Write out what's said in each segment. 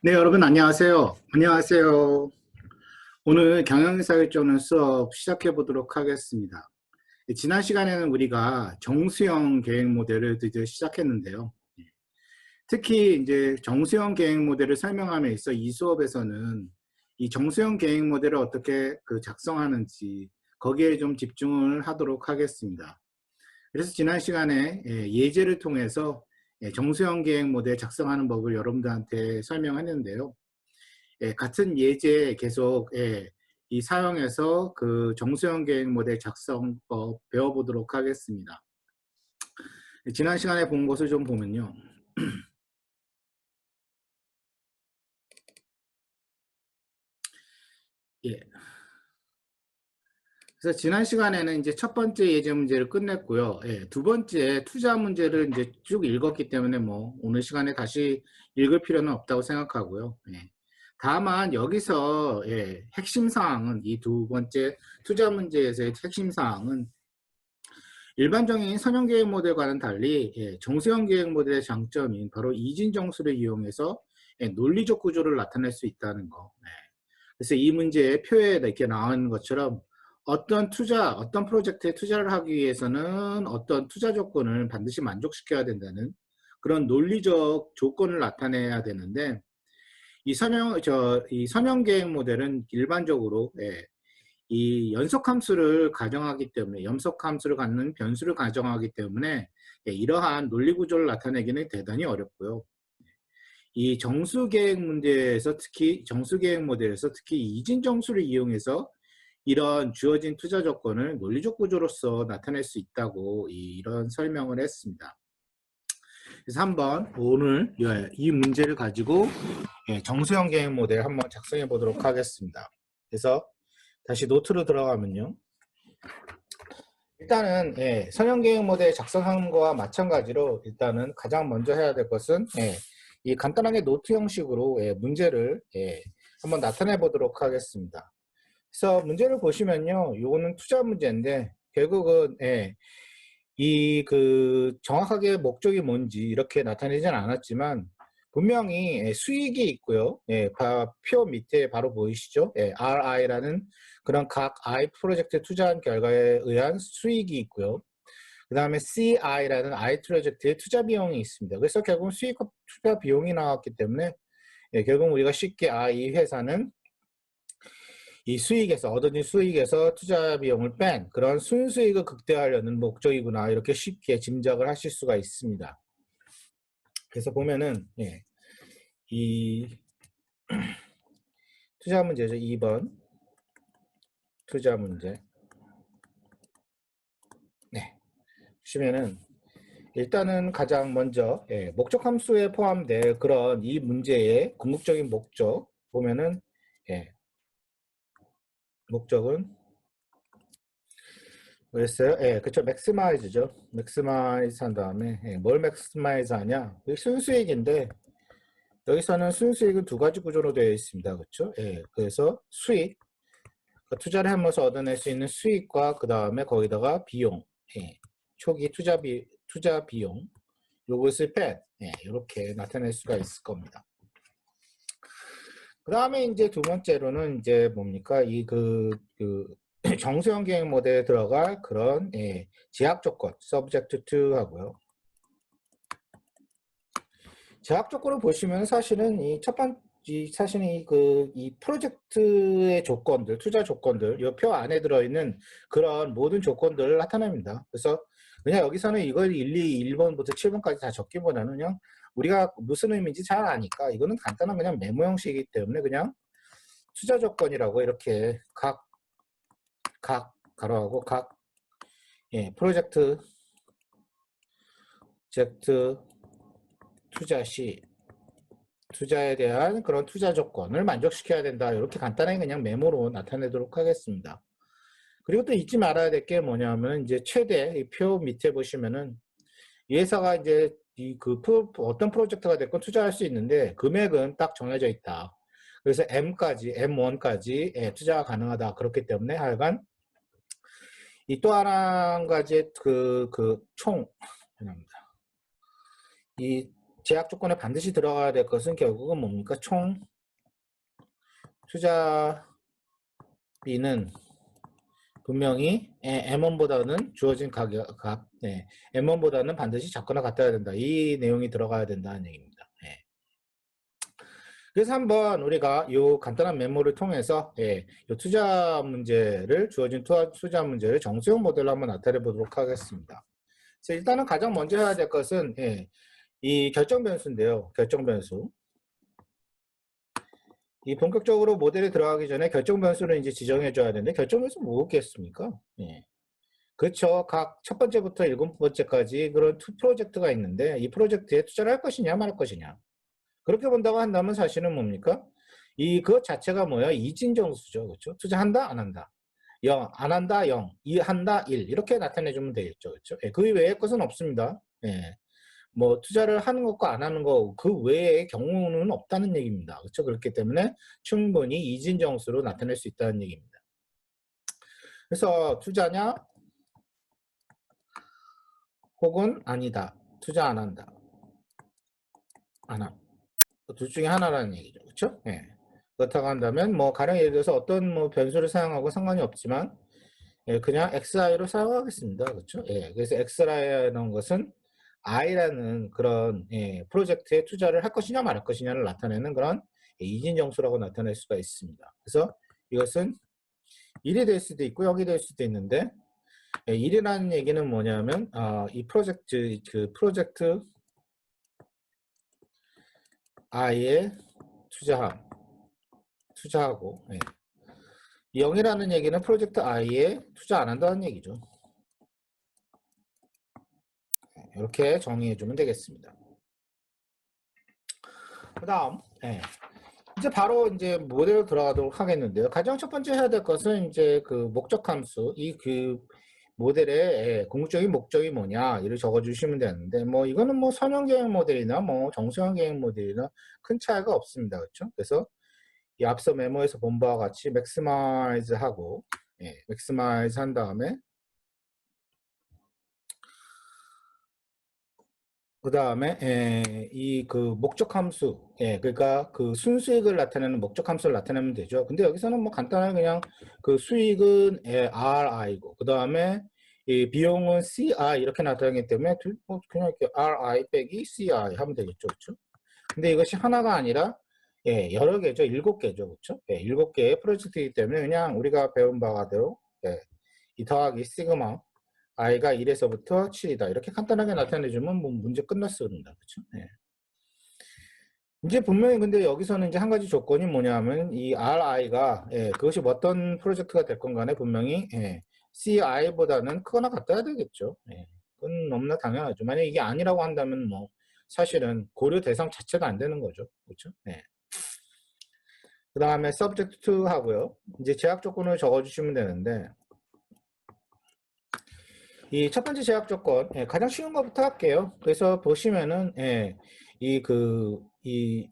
네, 여러분 안녕하세요. 안녕하세요. 오늘 경영사회적인 수업 시작해 보도록 하겠습니다. 지난 시간에는 우리가 정수형 계획 모델을 드디어 시작했는데요. 특히 이제 정수형 계획 모델을 설명함에 있어 이 수업에서는 이 정수형 계획 모델을 어떻게 작성하는지 거기에 좀 집중을 하도록 하겠습니다. 그래서 지난 시간에 예제를 통해서 정수형 계획 모델 작성하는 법을 여러분들한테 설명했는데요. 같은 예제 계속 이 사용해서 그 정수형 계획 모델 작성법 배워보도록 하겠습니다. 지난 시간에 본 것을 좀 보면요. 예. 그래서 지난 시간에는 이제 첫 번째 예제 문제를 끝냈고요. 두 번째 투자 문제를 이제 쭉 읽었기 때문에 뭐 오늘 시간에 다시 읽을 필요는 없다고 생각하고요. 다만 여기서 핵심 사항은 이 두 번째 투자 문제에서의 핵심 사항은 일반적인 선형계획 모델과는 달리 정수형 계획 모델의 장점인 바로 이진정수를 이용해서 논리적 구조를 나타낼 수 있다는 거. 그래서 이 문제의 표에 이렇게 나와 있는 것처럼 어떤 프로젝트에 투자를 하기 위해서는 어떤 투자 조건을 반드시 만족시켜야 된다는 그런 논리적 조건을 나타내야 되는데 이 선형 계획 모델은 일반적으로 이 연속함수를 가정하기 때문에 연속함수를 갖는 변수를 가정하기 때문에 이러한 논리 구조를 나타내기는 대단히 어렵고요. 이 정수계획 문제에서 특히 정수계획 모델에서 특히 이진정수를 이용해서 이런 주어진 투자 조건을 논리적 구조로서 나타낼 수 있다고 이런 설명을 했습니다. 그래서 한번 오늘 이 문제를 가지고 정수형 계획 모델 한번 작성해 보도록 하겠습니다. 그래서 다시 노트로 들어가면요. 일단은 선형 계획 모델 작성하는 거와 마찬가지로 일단은 가장 먼저 해야 될 것은 이 간단하게 노트 형식으로 문제를 한번 나타내 보도록 하겠습니다. 그래서 문제를 보시면요, 요거는 투자 문제인데 결국은 이 정확하게 목적이 뭔지 이렇게 나타내진 않았지만 분명히 수익이 있고요. 표 밑에 바로 보이시죠? RI라는 그런 각 I 프로젝트에 투자한 결과에 의한 수익이 있고요. 그 다음에 CI라는 I 프로젝트의 투자 비용이 있습니다. 그래서 결국 수익과 투자 비용이 나왔기 때문에 결국 우리가 쉽게 이 회사는 이 수익에서 얻어진 수익에서 투자 비용을 뺀 그런 순수익을 극대화하려는 목적이구나 이렇게 쉽게 짐작을 하실 수가 있습니다. 그래서 보면은 이 투자 문제죠. 2번 투자 문제. 보시면은 일단은 가장 먼저 목적 함수에 포함될 그런 이 문제의 궁극적인 목적 보면은 목적은 뭐였어요? 그쵸. 맥스마이즈죠. 맥스마이즈 한 다음에 뭘 맥스마이즈 하냐? 순수익인데 여기서는 순수익은 두 가지 구조로 되어 있습니다. 그렇죠? 그래서 수익, 투자를 하면서 얻어낼 수 있는 수익과 그 다음에 거기다가 비용, 초기 투자 비용, 요것을 뺀, 이렇게 나타낼 수가 있을 겁니다. 그 다음에 이제 두 번째로는 이제 뭡니까? 정수형 계획 모델에 들어갈 그런 제약 조건, subject to 하고요. 제약 조건을 보시면 사실은 이 첫 번째 사실은 이 프로젝트의 조건들, 투자 조건들, 이 표 안에 들어있는 그런 모든 조건들을 나타냅니다. 그래서 그냥 여기서는 이걸 1번부터 7번까지 다 적기보다는 그냥 우리가 무슨 의미인지 잘 아니까 이거는 간단한 그냥 메모 형식이기 때문에 그냥 투자 조건이라고 이렇게 각 가로하고 각 프로젝트 투자 시 투자에 대한 그런 투자 조건을 만족시켜야 된다. 이렇게 간단하게 그냥 메모로 나타내도록 하겠습니다. 그리고 또 잊지 말아야 될 게 뭐냐면 이제 최대 이 표 밑에 보시면은 이 회사가 이제 어떤 프로젝트가 됐건 투자할 수 있는데 금액은 딱 정해져 있다. 그래서 M1까지 투자가 가능하다. 그렇기 때문에 하여간 이 또 한 가지 총 이 제약 조건에 반드시 들어가야 될 것은 결국은 뭡니까? 총 투자비는 분명히 M1보다는 주어진 값, M1보다는 반드시 작거나 같아야 된다. 이 내용이 들어가야 된다는 얘기입니다. 그래서 한번 우리가 이 간단한 메모를 통해서 이 투자 문제를 주어진 투자 문제를 정수형 모델로 한번 나타내 보도록 하겠습니다. 그래서 일단은 가장 먼저 해야 될 것은 이 결정 변수인데요. 결정 변수. 이 본격적으로 모델에 들어가기 전에 결정 변수를 이제 지정해 줘야 되는데 결정 변수 뭐겠습니까? 그렇죠. 각 첫 번째부터 일곱 번째까지 그런 투 프로젝트가 있는데 이 프로젝트에 투자를 할 것이냐 말 것이냐. 그렇게 본다고 한다면 사실은 뭡니까? 그것 자체가 뭐야? 이진정수죠. 그렇죠? 투자한다, 안 한다. 0, 안 한다, 0, 한다, 1. 이렇게 나타내주면 되겠죠. 그렇죠? 그 외의 것은 없습니다. 뭐, 투자를 하는 것과 안 하는 것, 그 외의 경우는 없다는 얘기입니다. 그렇죠? 그렇기 때문에 충분히 이진정수로 나타낼 수 있다는 얘기입니다. 그래서 투자냐, 혹은 아니다. 투자 안 한다. 안 함. 둘 중에 하나라는 얘기죠. 그렇죠? 그렇다고 한다면 뭐 가령 예를 들어서 어떤 뭐 변수를 사용하고 상관이 없지만 그냥xi로 사용하겠습니다. 그렇죠? 그래서 x라는 것은 i라는 그런 프로젝트에 투자를 할 것이냐 말 것이냐를 나타내는 그런 이진정수라고 나타낼 수가 있습니다. 그래서 이것은 1이 될 수도 있고 0이 될 수도 있는데 1이라는 얘기는 뭐냐면 이 프로젝트 i에 투자하고 0이라는 얘기는 프로젝트 i에 투자 안 한다는 얘기죠. 이렇게 정의해주면 되겠습니다. 그 다음, 이제 바로 이제 모델로 들어가도록 하겠는데요. 가장 첫 번째 해야 될 것은 이제 그 목적 함수, 그 모델의 궁극적인 목적이 뭐냐, 이를 적어주시면 되는데, 뭐 이거는 뭐 선형 계획 모델이나 뭐 정수형 계획 모델이나 큰 차이가 없습니다. 그렇죠? 그래서 이 앞서 메모에서 본 바와 같이 맥시마이즈 하고, 맥시마이즈 한 다음에 그 다음에 이 그 목적 함수, 그러니까 그 순수익을 나타내는 목적 함수를 나타내면 되죠. 근데 여기서는 뭐 간단하게 그냥 그 수익은 RI고, 그 다음에 이 비용은 CI 이렇게 나타나기 때문에 그냥 이렇게 RI 빼기 CI 하면 되겠죠, 그렇죠? 근데 이것이 하나가 아니라 여러 개죠, 7개죠, 그렇죠? 7개의 프로젝트이기 때문에 그냥 우리가 배운 바대로 이 더하기 시그마 i가 1에서부터 7이다. 이렇게 간단하게 나타내주면 뭐 문제 끝났습니다. 그렇죠? 이제 분명히 근데 여기서는 이제 한 가지 조건이 뭐냐면 이 ri가 그것이 어떤 프로젝트가 됐건 간에 분명히 ci보다는 크거나 같아야 되겠죠. 그건 너무나 당연하죠. 만약 이게 아니라고 한다면 뭐 사실은 고려 대상 자체가 안 되는 거죠. 그렇죠? 그 다음에 subject to 하고요. 이제 제약 조건을 적어주시면 되는데 이 첫 번째 제약 조건 가장 쉬운 것부터 할게요. 그래서 보시면은 이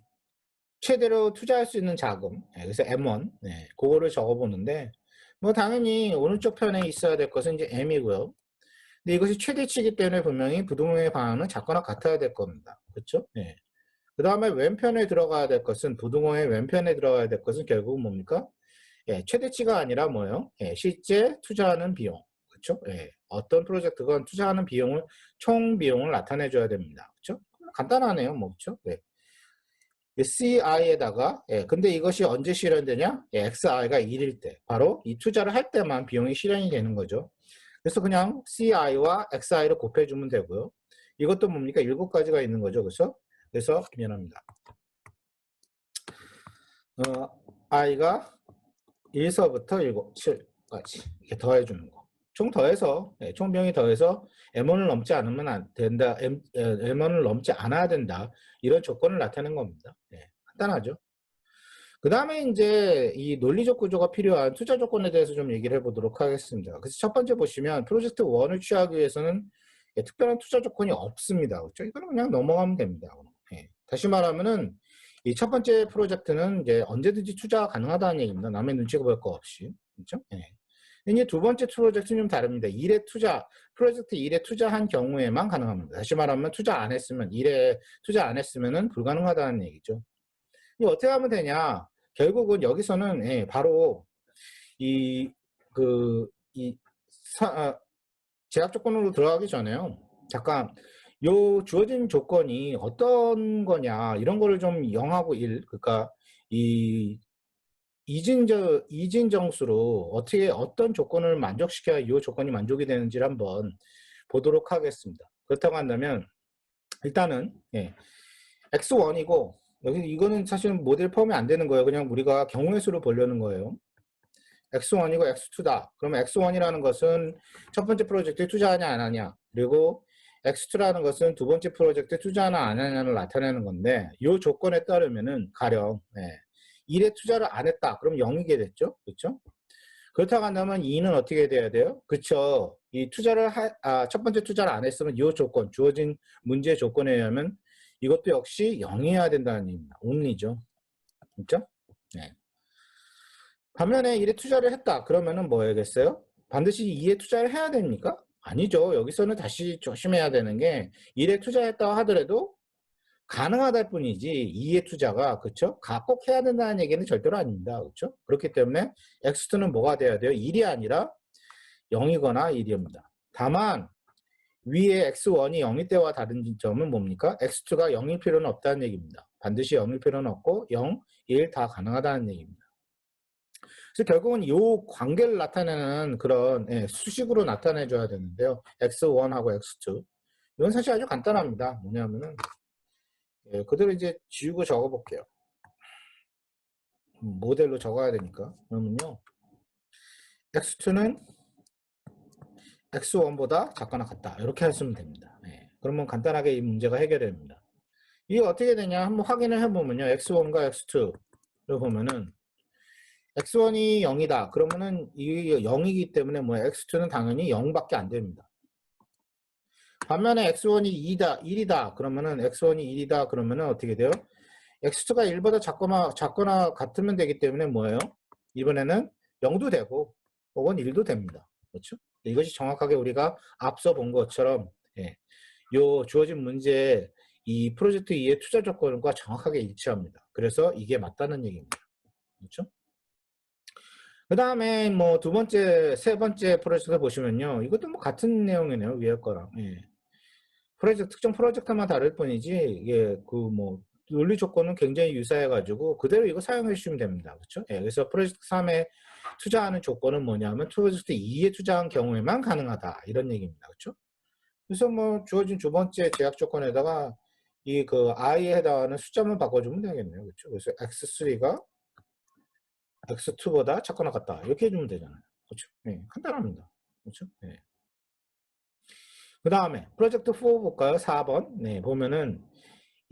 최대로 투자할 수 있는 자금 그래서 M1 그거를 적어보는데 뭐 당연히 오른쪽 편에 있어야 될 것은 이제 M이고요. 근데 이것이 최대치이기 때문에 분명히 부동의 방향은 작거나 같아야 될 겁니다. 그렇죠? 그 다음에 왼편에 들어가야 될 것은 부동의 왼편에 들어가야 될 것은 결국은 뭡니까? 최대치가 아니라 뭐예요? 실제 투자하는 비용. 그렇죠? 어떤 프로젝트건 투자하는 비용을 총 비용을 나타내 줘야 됩니다. 그렇죠? 간단하네요. 뭐 그렇죠? CI에다가 근데 이것이 언제 실현되냐? XI가 1일 때. 바로 이 투자를 할 때만 비용이 실현이 되는 거죠. 그래서 그냥 CI와 XI를 곱해 주면 되고요. 이것도 뭡니까? 7가지가 있는 거죠. 그래서 미안합니다. I가 1서부터 7까지 이렇게 더해주는 거. 총 더해서 총 비용이 더해서 M1을 넘지 않으면 안 된다. M1을 넘지 않아야 된다. 이런 조건을 나타내는 겁니다. 간단하죠. 그 다음에 이제 이 논리적 구조가 필요한 투자 조건에 대해서 좀 얘기를 해보도록 하겠습니다. 그래서 첫 번째 보시면 프로젝트 1을 취하기 위해서는 특별한 투자 조건이 없습니다. 그렇죠? 이거는 그냥 넘어가면 됩니다. 다시 말하면은 이 첫 번째 프로젝트는 이제 언제든지 투자가 가능하다는 얘기입니다. 남의 눈치 볼 거 없이. 그렇죠? 이제 두 번째 프로젝트는 좀 다릅니다. 프로젝트 1에 투자한 경우에만 가능합니다. 다시 말하면 투자 안 했으면, 1에 투자 안 했으면은 불가능하다는 얘기죠. 이 어떻게 하면 되냐? 결국은 여기서는 바로 이 제약 조건으로 들어가기 전에요. 잠깐 요 주어진 조건이 어떤 거냐 이런 거를 좀 0하고 1, 그러니까 이 이진정수로 어떤 조건을 만족시켜야 이 조건이 만족이 되는지를 한번 보도록 하겠습니다. 그렇다고 한다면 일단은 x1이고 여기 이거는 사실 모델 포함이 안 되는 거예요. 그냥 우리가 경우의 수를 보려는 거예요. x1이고 x2다. 그러면 x1이라는 것은 첫 번째 프로젝트에 투자하냐 안 하냐, 그리고 x2라는 것은 두 번째 프로젝트에 투자하냐 안 하냐를 나타내는 건데, 이 조건에 따르면은 가령 1에 투자를 안 했다. 그럼 0이게 됐죠. 그렇죠? 그렇다고 한다면 2는 어떻게 돼야 돼요? 그쵸. 이 첫 번째 투자를 안 했으면 이 조건, 주어진 문제 조건에 의하면 이것도 역시 0이어야 된다는 얘기입니다. only죠. 그렇죠? 네. 반면에 1에 투자를 했다. 그러면은 뭐 해야겠어요? 반드시 2에 투자를 해야 됩니까? 아니죠. 여기서는 다시 조심해야 되는 게 1에 투자했다 하더라도 가능하다 뿐이지 2의 투자가, 그쵸? 꼭 해야 된다는 얘기는 절대로 아닙니다. 그쵸? 그렇기 때문에 x2는 뭐가 돼야 돼요? 1이 아니라 0이거나 1입니다. 다만 위에 x1이 0일 때와 다른 점은 뭡니까? x2가 0일 필요는 없다는 얘기입니다. 반드시 0일 필요는 없고 0, 1 다 가능하다는 얘기입니다. 그래서 결국은 이 관계를 나타내는 그런 수식으로 나타내줘야 되는데요. x1하고 x2. 이건 사실 아주 간단합니다. 뭐냐면은 그대로 이제 지우고 적어볼게요. 모델로 적어야 되니까. 그러면요, x2는 x1보다 작거나 같다. 이렇게 하시면 됩니다. 그러면 간단하게 이 문제가 해결됩니다. 이게 어떻게 되냐 한번 확인을 해보면요, x1과 x2를 보면은 x1이 0이다. 그러면은 이게 0이기 때문에 뭐 x2는 당연히 0밖에 안 됩니다. 반면에 x1이 2다, 1이다. 그러면은 x1이 1이다. 그러면은 어떻게 돼요? x2가 1보다 작거나 같으면 되기 때문에 뭐예요? 이번에는 0도 되고 혹은 1도 됩니다. 그렇죠? 이것이 정확하게 우리가 앞서 본 것처럼 요 주어진 문제의 이 프로젝트 2의 투자 조건과 정확하게 일치합니다. 그래서 이게 맞다는 얘기입니다. 그렇죠? 그 다음에 뭐 세 번째 프로젝트 보시면요, 이것도 뭐 같은 내용이네요. 위에 거랑. 특정 프로젝트만 다를 뿐이지 이게 논리 조건은 굉장히 유사해가지고 그대로 이거 사용해 주시면 됩니다. 그렇죠? 그래서 프로젝트 3에 투자하는 조건은 뭐냐면 프로젝트 2에 투자한 경우에만 가능하다, 이런 얘기입니다. 그렇죠? 그래서 뭐 주어진 두 번째 제약 조건에다가 i에 해당하는 숫자만 바꿔주면 되겠네요. 그렇죠? 그래서 x3가 x2보다 작거나 같다, 이렇게 해주면 되잖아요. 그렇죠? 간단합니다. 그렇죠? 그 다음에 프로젝트 4 볼까요? 4번. 보면은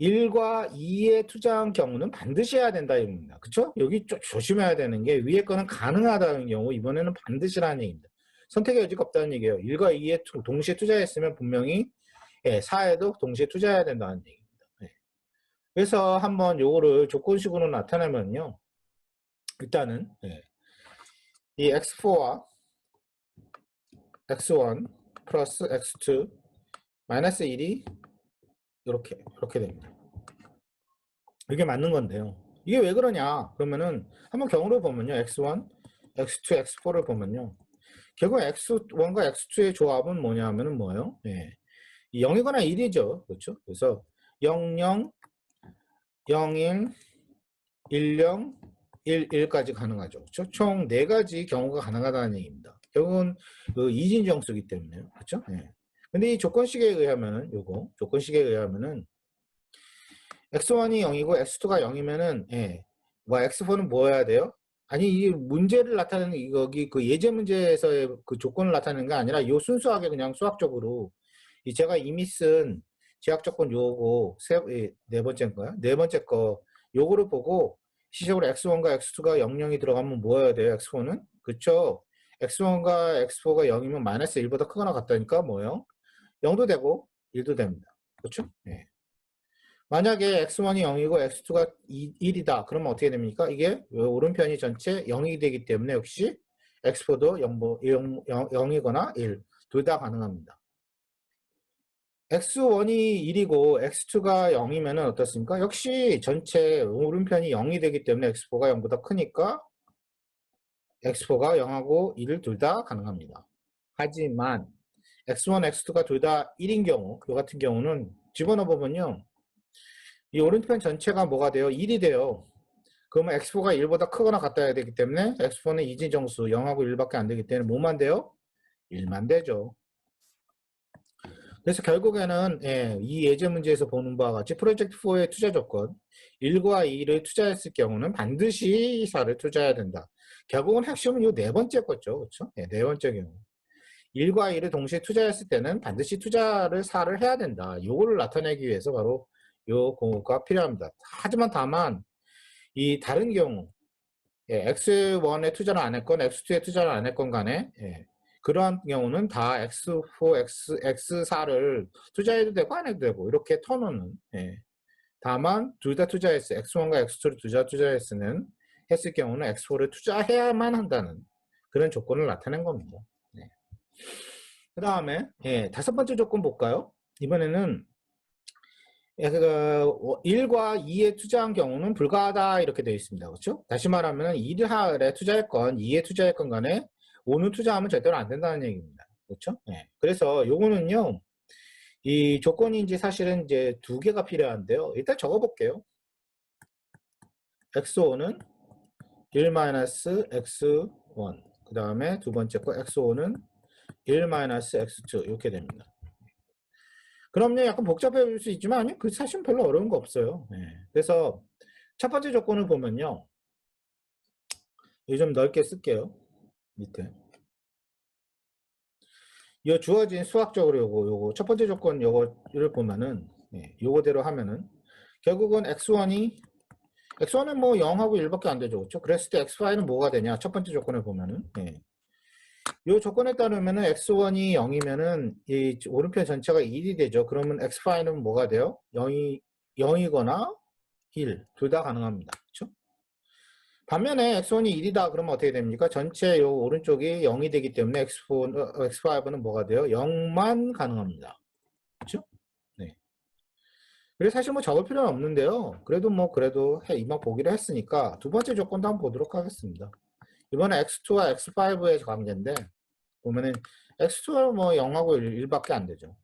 1과 2에 투자한 경우는 반드시 해야 된다 입니다. 그쵸? 여기 좀 조심해야 되는 게 위에 거는 가능하다는 경우, 이번에는 반드시라는 얘기입니다. 선택의 여지가 없다는 얘기예요. 1과 2에 동시에 투자했으면 분명히 4에도 동시에 투자해야 된다는 얘기입니다. 그래서 한번 요거를 조건식으로 나타내면요, 일단은 이 x4와 x1 플러스 x2 마이너스 1이 이렇게 됩니다. 이게 맞는 건데요. 이게 왜 그러냐? 그러면은 한번 경우를 보면요, x1, x2, x4를 보면요, 결국 x1과 x2의 조합은 뭐냐면은 뭐예요? 0이거나 1이죠. 그렇죠? 그래서 0, 0, 0, 1, 1, 0, 1, 1까지 가능하죠. 그렇죠? 총 4가지 경우가 가능하다는 얘기입니다. 결국은 이진정수기 때문에요. 그렇죠? 근데 이 조건식에 의하면은 조건식에 의하면은 x1이 0이고 x2가 0이면은 x4는 뭐 해야 돼요? 아니, 이 문제를 나타내는 여기 예제 문제에서의 그 조건을 나타내는 게 아니라 요 순수하게 그냥 수학적으로 제가 이미 쓴 제약 조건 요거 네 번째인가요? 네 번째 거 요거를 보고 시적으로 x1과 x2가 0, 0이 들어가면 뭐 해야 돼요? x4는? 그쵸? x1과 x4가 0이면 마이너스 1보다 크거나 같다니까 뭐예요? 0도 되고 1도 됩니다. 그렇죠? 만약에 x1이 0이고 x2가 1이다. 그러면 어떻게 됩니까? 이게 오른편이 전체 0이 되기 때문에 역시 x4도 0이거나 1, 둘 다 가능합니다. x1이 1이고 x2가 0이면 어떻습니까? 역시 전체 오른편이 0이 되기 때문에 x4가 0보다 크니까 x4가 0하고 1을 둘 다 가능합니다. 하지만 x1, x2가 둘 다 1인 경우, 이 같은 경우는 집어넣어 보면요, 이 오른편 전체가 뭐가 돼요? 1이 돼요. 그러면 x4가 1보다 크거나 같아야 되기 때문에 x4는 이지정수 0하고 1밖에 안 되기 때문에 뭐만 돼요? 1만 되죠. 그래서 결국에는 이 예제 문제에서 보는 바와 같이 프로젝트 4의 투자 조건 1과 2를 투자했을 경우는 반드시 4를 투자해야 된다. 결국은 핵심은 이 네 번째 거죠. 그렇죠? 네 번째 경우. 1과 2를 동시에 투자했을 때는 반드시 투자를 4를 해야 된다. 이거를 나타내기 위해서 바로 요 공부가 필요합니다. 하지만 다만 이 다른 경우 X1에 투자를 안 했건 X2에 투자를 안 했건 간에 그러한 경우는 다 X4, X4를 투자해도 되고 안 해도 되고 이렇게 터놓는 다만 둘 다 투자했어요. X1과 X2를 둘 다 투자했으면 했을 경우는 X4를 투자해야만 한다는 그런 조건을 나타낸 겁니다. 그 다음에 다섯 번째 조건 볼까요? 이번에는 1과 2에 투자한 경우는 불가하다 이렇게 되어 있습니다. 그렇죠? 다시 말하면 1에 투자했건 2에 투자했건 간에 5는 투자하면 절대로 안 된다는 얘기입니다. 그렇죠? 그래서 요거는요. 이 조건이 이제 사실은 이제 두 개가 필요한데요. 일단 적어 볼게요. x5는 1-x1 그 다음에 두 번째 거 x5는 1-x2 이렇게 됩니다. 그럼요, 약간 복잡해 보일 수 있지만 아니, 그 사실은 별로 어려운 거 없어요. 그래서 첫 번째 조건을 보면요, 이거 좀 넓게 쓸게요. 밑에 이 주어진 수학적으로 요거 첫 번째 조건 요거를 보면은 요거대로 하면은 결국은 x1은 뭐 0하고 1밖에 안 되죠. 그렇죠? 그랬을 때 x5는 뭐가 되냐? 첫 번째 조건을 보면은 이 조건에 따르면은 x1이 0이면은 이 오른편 전체가 1이 되죠. 그러면 x5는 뭐가 돼요? 0이거나 1, 둘 다 가능합니다. 그렇죠? 반면에 x1이 1이다 그러면 어떻게 됩니까? 전체 요 오른쪽이 0이 되기 때문에 x5는 뭐가 돼요? 0만 가능합니다. 그렇죠? 네. 그래서 사실 뭐 적을 필요는 없는데요. 그래도 이만 보기로 했으니까 두 번째 조건도 한번 보도록 하겠습니다. 이번에 x2와 x5의 관계인데 보면은 x2는 뭐 0하고 1밖에 안 되죠.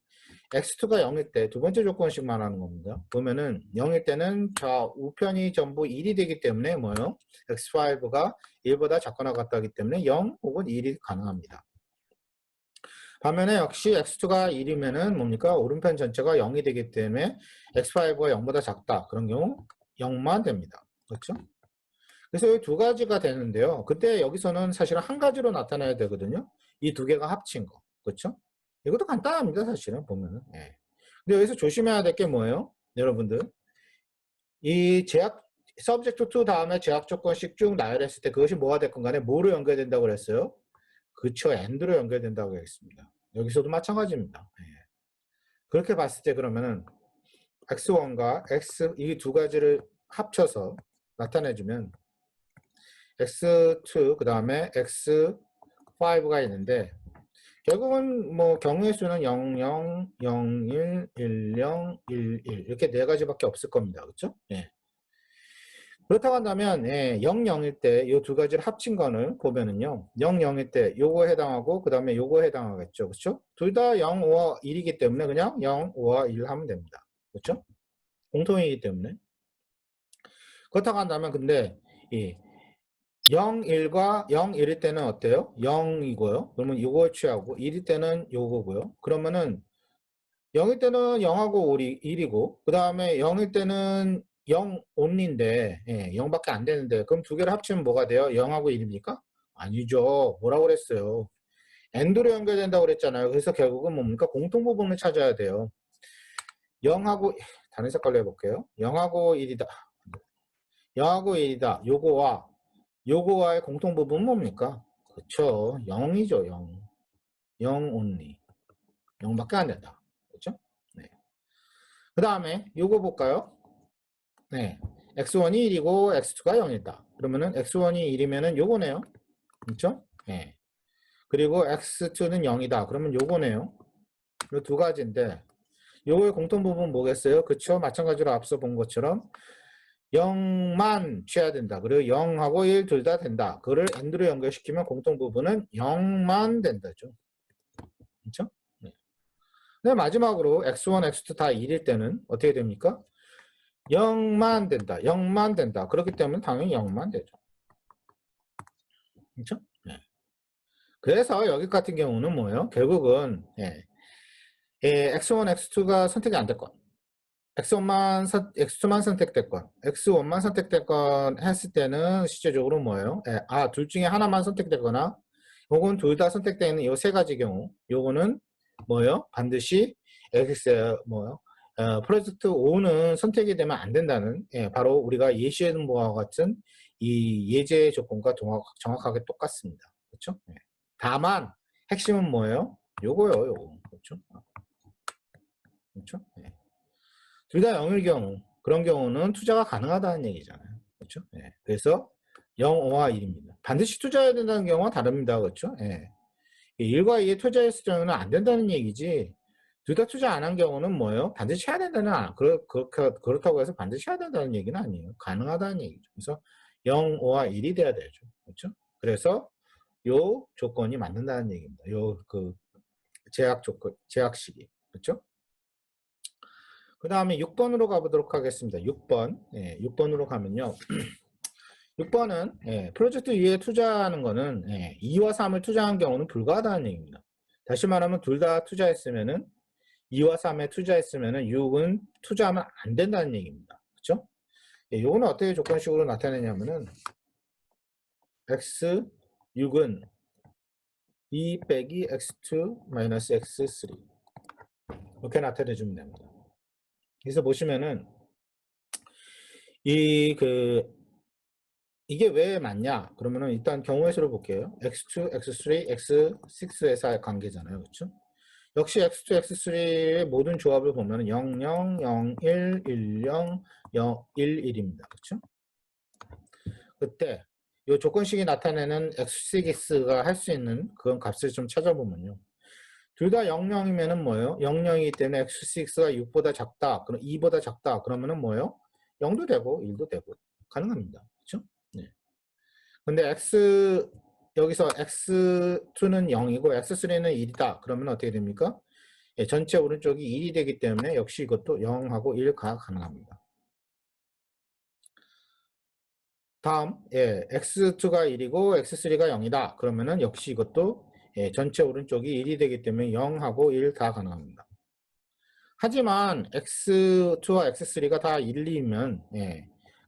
x2가 0일 때 두 번째 조건씩 말하는 겁니다. 보면은 0일 때는 우편이 전부 1이 되기 때문에 뭐요? x5가 1보다 작거나 같다기 때문에 0 혹은 1이 가능합니다. 반면에 역시 x2가 1이면은 뭡니까? 오른편 전체가 0이 되기 때문에 x5가 0보다 작다. 그런 경우 0만 됩니다. 그렇죠? 그래서 이 두 가지가 되는데요. 그때 여기서는 사실은 한 가지로 나타나야 되거든요. 이 두 개가 합친 거. 그렇죠? 이것도 간단합니다. 사실은 보면은. 근데 여기서 조심해야 될 게 뭐예요? 여러분들. 이 subject to 다음에 제약 조건씩 쭉 나열했을 때 그것이 뭐가 됐건 간에 뭐로 연결된다고 그랬어요? 그쵸. and로 연결된다고 했습니다. 여기서도 마찬가지입니다. 그렇게 봤을 때 그러면은 x1과 x 이 두 가지를 합쳐서 나타내주면 x2 그 다음에 x5가 있는데 결국은 뭐 경우의 수는 0, 0, 0, 1, 1, 0, 1, 1 이렇게 네 가지밖에 없을 겁니다. 그렇죠? 그렇다고 한다면 0, 0일 때 이 두 가지를 합친 거를 보면은요. 0, 0일 때 요거 해당하고 그 다음에 요거 해당하겠죠. 그렇죠? 둘 다 0, 5와 1이기 때문에 그냥 0, 5와 1 하면 됩니다. 그렇죠? 공통이기 때문에. 그렇다고 한다면 근데 이 0, 1과 0, 1일 때는 어때요? 0이고요. 그러면 요걸 취하고 1일 때는 요거고요. 그러면은 0일 때는 0하고 1이고 그 다음에 0일 때는 0 only인데 0밖에 안 되는데 그럼 두 개를 합치면 뭐가 돼요? 0하고 1입니까? 아니죠. 뭐라고 그랬어요? and로 연결된다고 그랬잖아요. 그래서 결국은 뭡니까? 공통부분을 찾아야 돼요. 0하고 다른 색깔로 해볼게요. 0하고 1이다. 0하고 1이다. 요거와의 공통부분은 뭡니까? 그쵸. 0이죠. 0. 0 only. 0밖에 안 된다. 그렇죠? 네. 그 다음에 요거 볼까요? 네. x1이 1이고 x2가 0이다. 그러면은 x1이 1이면은 요거네요. 그렇죠? 예. 그리고 x2는 0이다. 그러면 요거네요. 요 두 가지인데 요거의 공통 부분 뭐겠어요? 그쵸? 마찬가지로 앞서 본 것처럼 0만 취해야 된다. 그리고 0하고 1 둘 다 된다. 그거를 AND로 연결시키면 공통 부분은 0만 된다죠. 그렇죠? 네. 근데 마지막으로 x1, x2 다 1일 때는 어떻게 됩니까? 0만 된다. 0만 된다. 그렇기 때문에 당연히 0만 되죠. 그렇죠? 네. 그래서 여기 같은 경우는 뭐예요? 결국은 x1, x2가 선택이 안 됐건 x2만 선택됐건 x1만 선택됐건 했을 때는 실제적으로 뭐예요? 둘 중에 하나만 선택되거나 혹은 둘 다 선택되는 이 세 가지 경우 요거는 뭐예요? 반드시 프로젝트 5는 선택이 되면 안 된다는 바로 우리가 예시해둔 바와 같은 이 예제 조건과 정확하게 똑같습니다. 그렇죠? 다만 핵심은 뭐예요? 요거요, 요거. 그렇죠? 그렇죠? 둘 다 0일 경우 그런 경우는 투자가 가능하다는 얘기잖아요. 그렇죠? 그래서 0, 5와 1입니다. 반드시 투자해야 된다는 경우가 다릅니다. 그렇죠? 1과 2에 투자했을 경우는 안 된다는 얘기지 둘 다 투자 안 한 경우는 뭐예요? 반드시 해야 된다는 그렇다고 해서 반드시 해야 된다는 얘기는 아니에요. 가능하다는 얘기죠. 그래서 0, 5와 1이 돼야 되죠. 그렇죠? 그래서 요 조건이 맞는다는 얘기입니다. 요 제약 조건, 제약 시기. 그렇죠? 그 다음에 6번으로 가보도록 하겠습니다. 6번. 6번으로 가면요. 6번은 프로젝트 2에 투자하는 거는 2와 3을 투자한 경우는 불가하다는 얘기입니다. 다시 말하면 둘 다 투자했으면은 2와 3에 투자했으면은 6은 투자하면 안 된다는 얘기입니다. 그렇죠? 이거는 어떻게 조건식으로 나타내냐면은 x6은 2 빼기 x2 마이너스 x3 이렇게 나타내주면 됩니다. 그래서 보시면은 이게 왜 맞냐? 그러면은 일단 경우의 수를 볼게요. x2, x3, x6에서의 관계잖아요. 그렇죠? 역시 x2, x3의 모든 조합을 보면 0, 0, 0, 1, 1, 0, 0, 1, 1입니다. 그렇죠? 그때 이 조건식이 나타내는 x6가 할 수 있는 그런 값을 좀 찾아보면요. 둘 다 0, 0이면은 뭐예요? 0, 0이기 때문에 x6가 6보다 작다. 그럼 2보다 작다. 그러면은 뭐예요? 0도 되고 1도 되고 가능합니다. 그렇죠? 네. 근데 여기서 x2는 0이고 x3는 1이다. 그러면 어떻게 됩니까? 전체 오른쪽이 1이 되기 때문에 역시 이것도 0하고 1가 가능합니다. 다음, x2가 1이고 x3가 0이다. 그러면은 역시 이것도 전체 오른쪽이 1이 되기 때문에 0하고 1 다 가능합니다. 하지만 x2와 x3가 다 1이면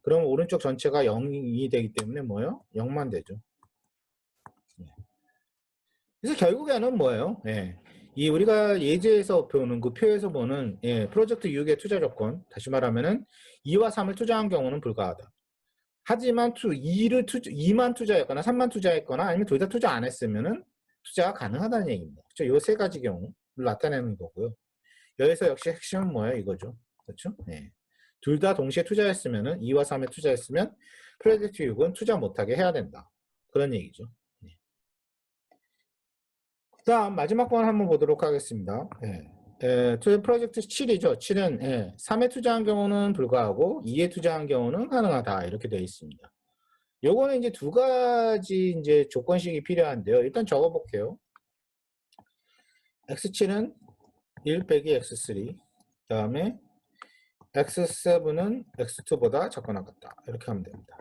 그럼 오른쪽 전체가 0이 되기 때문에 뭐예요? 0만 되죠. 그래서 결국에는 뭐예요? 이 우리가 예제에서 보는 그 표에서 보는 프로젝트 6의 투자 조건, 다시 말하면은 2와 3을 투자한 경우는 불가하다. 하지만 2만 투자했거나 3만 투자했거나 아니면 둘 다 투자 안 했으면은 투자가 가능하다는 얘기입니다. 그렇죠? 요 세 가지 경우를 나타내는 거고요. 여기서 역시 핵심은 뭐예요? 이거죠. 그렇죠? 둘 다 동시에 투자했으면은 2와 3에 투자했으면 프로젝트 6은 투자 못하게 해야 된다. 그런 얘기죠. 다음 마지막 번 한번 보도록 하겠습니다. 프로젝트 7이죠. 7은 3에 투자한 경우는 불가하고 2에 투자한 경우는 가능하다. 이렇게 되어 있습니다. 요거는 이제 두 가지 이제 조건식이 필요한데요. 일단 적어 볼게요. x7은 1 빼기 x3. 그다음에 x7은 x2보다 작거나 같다. 이렇게 하면 됩니다.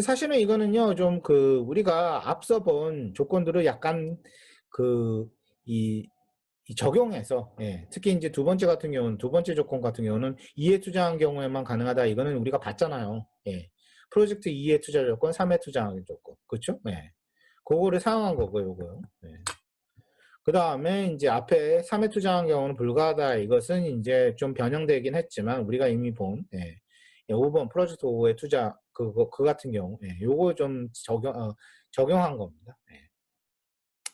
사실은 이거는요, 좀 우리가 앞서 본 조건들을 약간 이 적용해서, 특히 이제 두 번째 같은 경우는, 두 번째 조건 같은 경우는 2에 투자한 경우에만 가능하다. 이거는 우리가 봤잖아요. 프로젝트 2에 투자 조건, 3에 투자하는 조건. 그렇죠? 그거를 사용한 거고요, 요거요. 그 다음에 이제 앞에 3에 투자한 경우는 불가하다. 이것은 이제 좀 변형되긴 했지만, 우리가 이미 본, 5번 프로젝트 5에 투자, 그 같은 경우, 요거 좀 적용한 겁니다.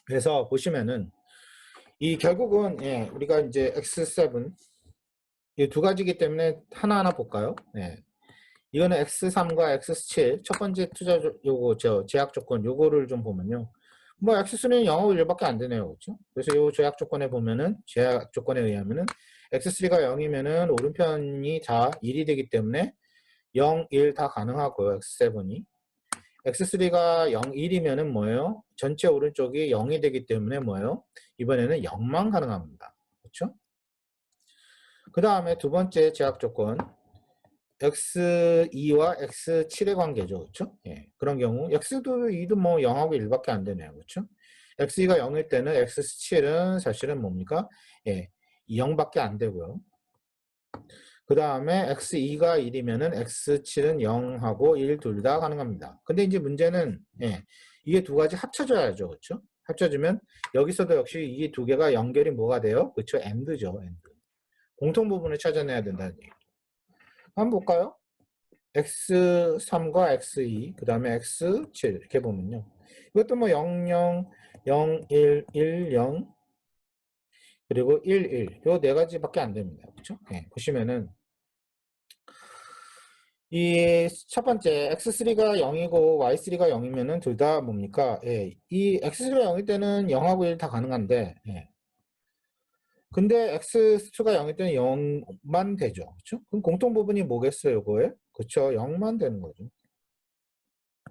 그래서 보시면은, 결국은, 우리가 이제 X7, 이 두 가지이기 때문에 하나하나 볼까요? 이거는 X3과 X7 첫 번째 투자 요거 제약 조건 요거를 좀 보면요. 뭐 X3는 0하고 1밖에 안 되네요. 그렇죠? 그래서 요 제약 조건에 보면은 제약 조건에 의하면은 X3가 0이면은 오른편이 다 1이 되기 때문에 0, 1 다 가능하고요. X7이. X3가 0, 1이면은 뭐예요? 전체 오른쪽이 0이 되기 때문에 뭐예요? 이번에는 0만 가능합니다. 그렇죠? 그 다음에 두 번째 제약 조건 X2와 X7의 관계죠. 그렇죠? 예. 그런 경우 X도 2도 뭐 0하고 1밖에 안 되네요. 그렇죠? X2가 0일 때는 X7은 사실은 뭡니까? 예. 0밖에 안 되고요. 그 다음에 X2가 1이면은 X7은 0하고 1 둘 다 가능합니다. 근데 이제 문제는 예. 이게 두 가지 합쳐져야죠. 그렇죠? 합쳐지면 여기서도 역시 이 두 개가 연결이 뭐가 돼요? 그렇죠? AND죠. AND. 공통 부분을 찾아내야 된다는 얘기죠. 한번 볼까요? X3과 X2, 그 다음에 X7 이렇게 보면요. 이것도 뭐 0, 0, 0, 1, 1, 0 그리고 1, 1. 요 네 가지밖에 안 됩니다. 그렇죠? 네, 보시면은 이 첫 번째 X3가 0이고 Y3가 0이면은 둘 다 뭡니까? 예, 이 X3가 0일 때는 0하고 1 다 가능한데 예. 근데 X2가 0일 때는 0만 되죠. 그렇죠? 그럼 공통 부분이 뭐겠어요, 이거에? 그렇죠? 0만 되는 거죠.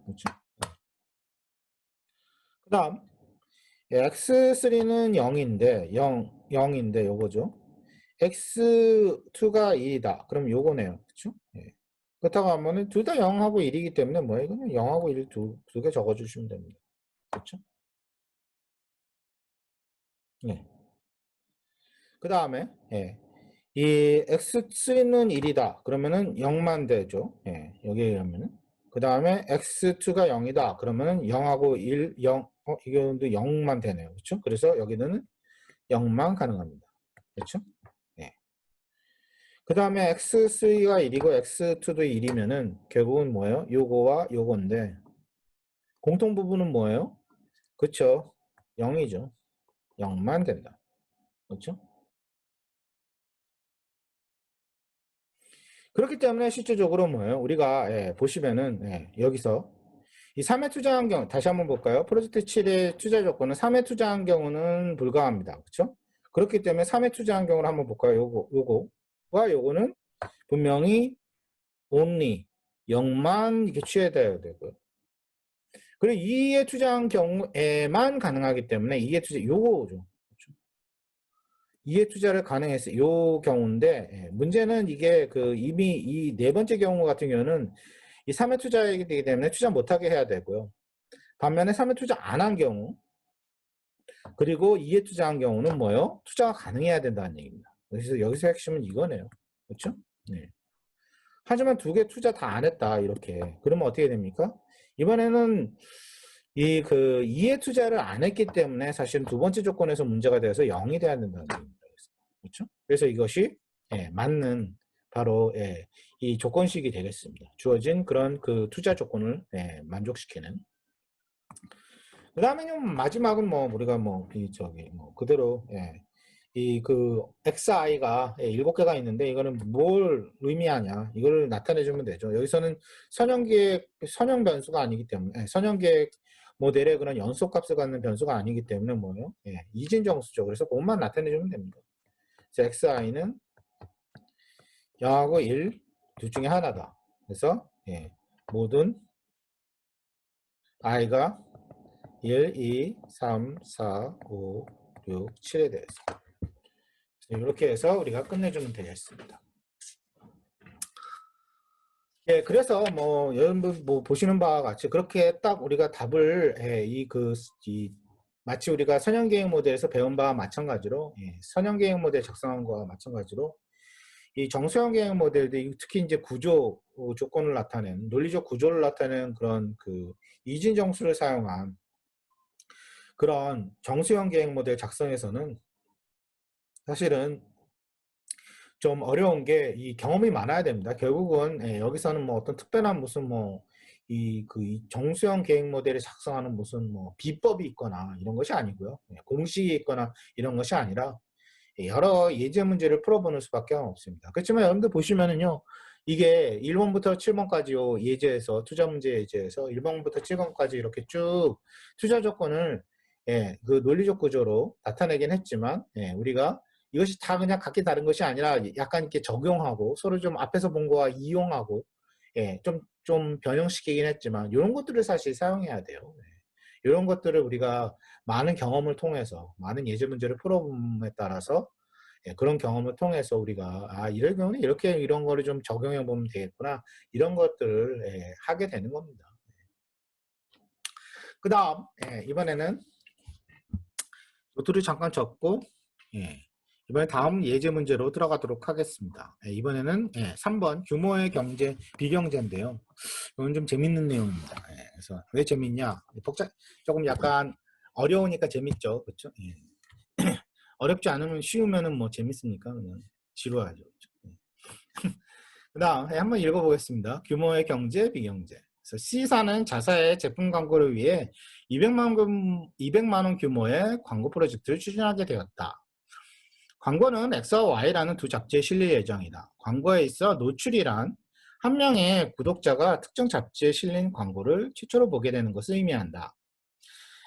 그렇죠? 그다음 X3는 0인데 0인데 요거죠. X2가 1이다. 그럼 요거네요. 그렇죠? 예. 그렇다고 하면은 둘 다 0하고 1이기 때문에 뭐예요? 이거는 0하고 1 두 개 적어 주시면 됩니다. 그렇죠? 예. 그다음에 예. 이 X3는 1이다. 그러면은 0만 되죠. 예. 여기에 하면은 그다음에 X2가 0이다. 그러면은 0하고 1 0 이것도 0만 되네요. 그렇죠? 그래서 여기는 0만 가능합니다. 그렇죠? 예. 그 다음에 X3가 1이고 X2도 1이면은 결국은 뭐예요? 요거와 요건데 공통 부분은 뭐예요? 그쵸? 0이죠. 0만 된다. 그렇죠? 그렇기 때문에 실질적으로 뭐예요? 우리가 예, 보시면은 예, 여기서 이 3회 투자한 경우 다시 한번 볼까요? 프로젝트 7의 투자 조건은 3회 투자한 경우는 불가합니다. 그렇죠? 그렇기 때문에 3회 투자한 경우를 한번 볼까요? 요거와 요거는 분명히 only 0만 이렇게 취해야 되고요. 그리고 2에 투자한 경우에만 가능하기 때문에 2에 투자 요거죠. 그렇죠? 2에 투자를 가능했어요. 요 경우인데 예, 문제는 이게 그 이미 이 네 번째 경우 같은 경우는 이 3회 투자이기 때문에 투자 못하게 해야 되고요. 반면에 3회 투자 안 한 경우 그리고 2회 투자한 경우는 뭐요? 투자가 가능해야 된다는 얘기입니다. 그래서 여기서 핵심은 이거네요. 그렇죠? 네. 하지만 두 개 투자 다 안 했다 이렇게 그러면 어떻게 됩니까? 이번에는 이 그 2회 투자를 안 했기 때문에 사실은 두 번째 조건에서 문제가 되어서 0이 돼야 된다는 얘기입니다. 그렇죠? 그래서 이것이 예, 맞는 바로 예, 이 조건식이 되겠습니다. 주어진 그런 그 투자 조건을 예, 만족시키는. 그다음에 마지막은 뭐 우리가 뭐 이 저기 뭐 그대로 예, 이 그 XI가 예, 7개가 있는데 이거는 뭘 의미하냐 이걸 나타내 주면 되죠. 여기서는 선형 변수가 아니기 때문에 선형계획 모델의 그런 연속값을 갖는 변수가 아니기 때문에 뭐예요? 예, 이진정수죠. 그래서 그것만 나타내 주면 됩니다. 그래서 XI는 0하고 1 둘 중에 하나다. 그래서 예, 모든 i가 1, 2, 3, 4, 5, 6, 7에 대해서 이렇게 해서 우리가 끝내주면 되겠습니다. 예, 그래서 뭐 여러분 뭐 보시는 바와 같이 그렇게 딱 우리가 답을 예, 마치 우리가 선형계획 모델에서 배운 바와 마찬가지로 예, 선형계획 모델 작성한 거와 마찬가지로 이 정수형 계획 모델도 특히 이제 구조 조건을 나타내는 논리적 구조를 나타내는 그런 그 이진 정수를 사용한 그런 정수형 계획 모델 작성에서는 사실은 좀 어려운 게 이 경험이 많아야 됩니다. 결국은 예, 여기서는 뭐 어떤 특별한 무슨 뭐 이 정수형 계획 모델을 작성하는 무슨 뭐 비법이 있거나 이런 것이 아니고요. 예, 공식이 있거나 이런 것이 아니라 여러 예제 문제를 풀어보는 수밖에 없습니다. 그렇지만 여러분들 보시면은요, 이게 1번부터 7번까지요. 예제에서 투자 문제 예제에서 1번부터 7번까지 이렇게 쭉 투자 조건을 예, 그 논리적 구조로 나타내긴 했지만 예, 우리가 이것이 다 그냥 각기 다른 것이 아니라 약간 이렇게 적용하고 서로 좀 앞에서 본 거와 이용하고 예, 좀 변형시키긴 했지만 이런 것들을 사실 사용해야 돼요. 예. 이런 것들을 우리가 많은 경험을 통해서 많은 예제 문제를 풀어봄에 따라서 예, 그런 경험을 통해서 우리가 이럴 경우는 이렇게 이런 거를 좀 적용해 보면 되겠구나 이런 것들을 예, 하게 되는 겁니다. 그 다음 이번에는 노트를 잠깐 적고 예, 이번에 다음 예제 문제로 들어가도록 하겠습니다. 예, 이번에는 3번 규모의 경제 비경제인데요. 이건 좀 재밌는 내용입니다. 예, 그래서 왜 재밌냐? 조금 약간 어려우니까 재밌죠, 그렇죠? 예. 어렵지 않으면 쉬우면은 뭐 재밌으니까 그냥 지루하죠. 그렇죠? 예. 그다음 한번 읽어보겠습니다. 규모의 경제, 비경제. 그래서 C사는 자사의 제품 광고를 위해 200만 원 규모의 광고 프로젝트를 추진하게 되었다. 광고는 X와 Y라는 두 잡지에 실릴 예정이다. 광고에 있어 노출이란 한 명의 구독자가 특정 잡지에 실린 광고를 최초로 보게 되는 것을 의미한다.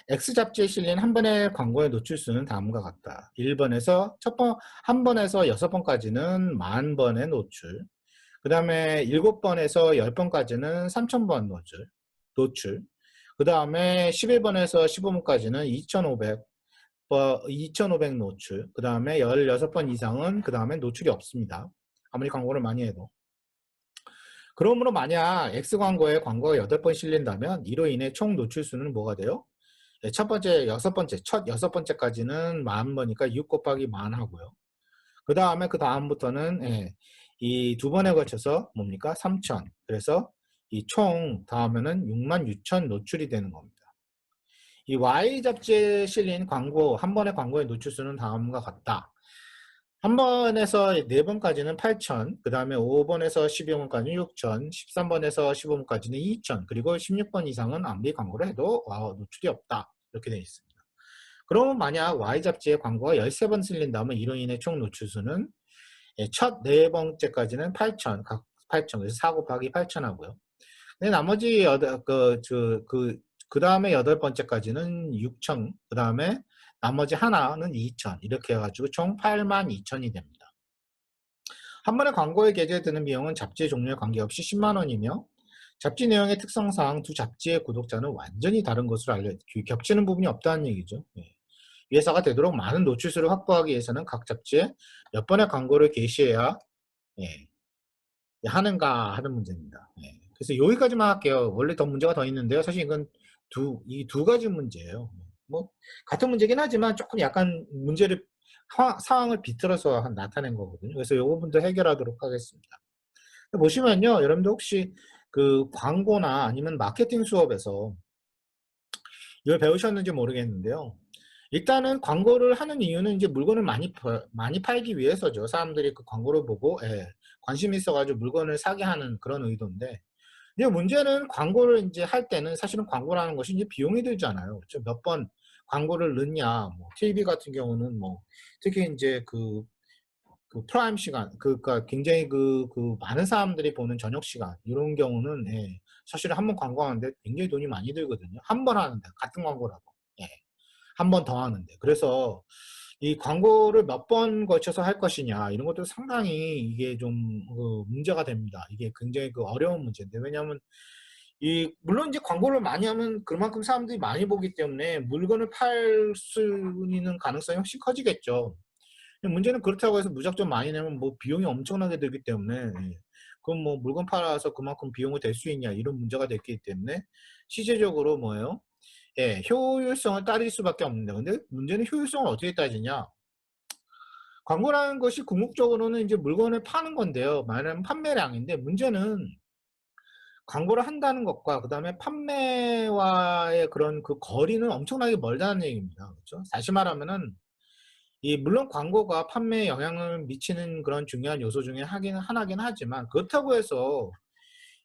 X 잡지에 실린 한 번의 광고의 노출수는 다음과 같다. 1번에서 한 번에서 6번까지는 10,000번의 노출. 그 다음에 7번에서 10번까지는 3,000번 노출. 그 다음에 11번에서 15번까지는 2,500 노출. 그 다음에 16번 이상은 그 다음에 노출이 없습니다. 아무리 광고를 많이 해도. 그러므로 만약 X 광고에 광고가 8번 실린다면 이로 인해 총 노출수는 뭐가 돼요? 첫 여섯 번째까지는 10,000번이니까 6 곱하기 10,000 하고요. 그 다음에 그 다음부터는 이 두 번에 걸쳐서 뭡니까? 3,000. 그래서 이 총 다음에는 66,000 노출이 되는 겁니다. 이 Y 잡지에 실린 광고, 한 번의 광고의 노출수는 다음과 같다. 한 번에서 4번까지는 8,000, 그 다음에 5번에서 12번까지는 6,000, 13번에서 15번까지는 2,000, 그리고 16번 이상은 아무리 광고를 해도 노출이 없다. 이렇게 되어 있습니다. 그러면 만약 Y 잡지에 광고가 13번 실린다면 이로 인해 총 노출수는 첫 4번째까지는 8,000, 각 8,000, 그래서 4 곱하기 8,000 하고요. 근데 나머지 그 다음에 8번째까지는 6,000, 그 다음에 나머지 하나는 2,000 이렇게 해가지고 총 82,000이 됩니다. 한 번에 광고에 게재되는 비용은 잡지의 종류에 관계없이 10만 원이며 잡지 내용의 특성상 두 잡지의 구독자는 완전히 다른 것으로 겹치는 부분이 없다는 얘기죠. 이 회사가 되도록 많은 노출수를 확보하기 위해서는 각 잡지에 몇 번의 광고를 게시해야 하는가 하는 문제입니다. 그래서 여기까지만 할게요. 원래 더 문제가 더 있는데요. 사실 이건 이 두 가지 문제예요. 뭐 같은 문제긴 하지만 조금 약간 문제를 상황을 비틀어서 나타낸 거거든요. 그래서 이 부분도 해결하도록 하겠습니다. 보시면요, 여러분들 혹시 그 광고나 아니면 마케팅 수업에서 이걸 배우셨는지 모르겠는데요. 일단은 광고를 하는 이유는 이제 물건을 많이 팔기 위해서죠. 사람들이 그 광고를 보고 관심 있어가지고 물건을 사게 하는 그런 의도인데, 근데 문제는 광고를 이제 할 때는 사실은 광고라는 것이 이제 비용이 들잖아요. 그렇죠? 몇 번 광고를 넣냐, 뭐 TV 같은 경우는 뭐 특히 이제 그 프라임 시간, 그니까 굉장히 그 많은 사람들이 보는 저녁 시간 이런 경우는 사실은 한 번 광고하는데 굉장히 돈이 많이 들거든요. 한 번 하는데 같은 광고라고 한 번 더 하는데. 그래서 이 광고를 몇 번 거쳐서 할 것이냐 이런 것도 상당히 이게 좀 문제가 됩니다. 이게 굉장히 어려운 문제인데, 왜냐하면 물론 이제 광고를 많이 하면 그만큼 사람들이 많이 보기 때문에 물건을 팔 수 있는 가능성이 훨씬 커지겠죠. 문제는 그렇다고 해서 무작정 많이 내면 뭐 비용이 엄청나게 들기 때문에 그럼 뭐 물건 팔아서 그만큼 비용을 댈 수 있냐 이런 문제가 됐기 때문에 실제적으로 뭐예요? 효율성을 따질 수밖에 없는데, 근데 문제는 효율성을 어떻게 따지냐? 광고라는 것이 궁극적으로는 이제 물건을 파는 건데요. 말하면 판매량인데, 문제는 광고를 한다는 것과 그 다음에 판매와의 그런 그 거리는 엄청나게 멀다는 얘기입니다. 그렇죠? 다시 말하면은 물론 광고가 판매에 영향을 미치는 그런 중요한 요소 중에 하나긴 하지만, 그렇다고 해서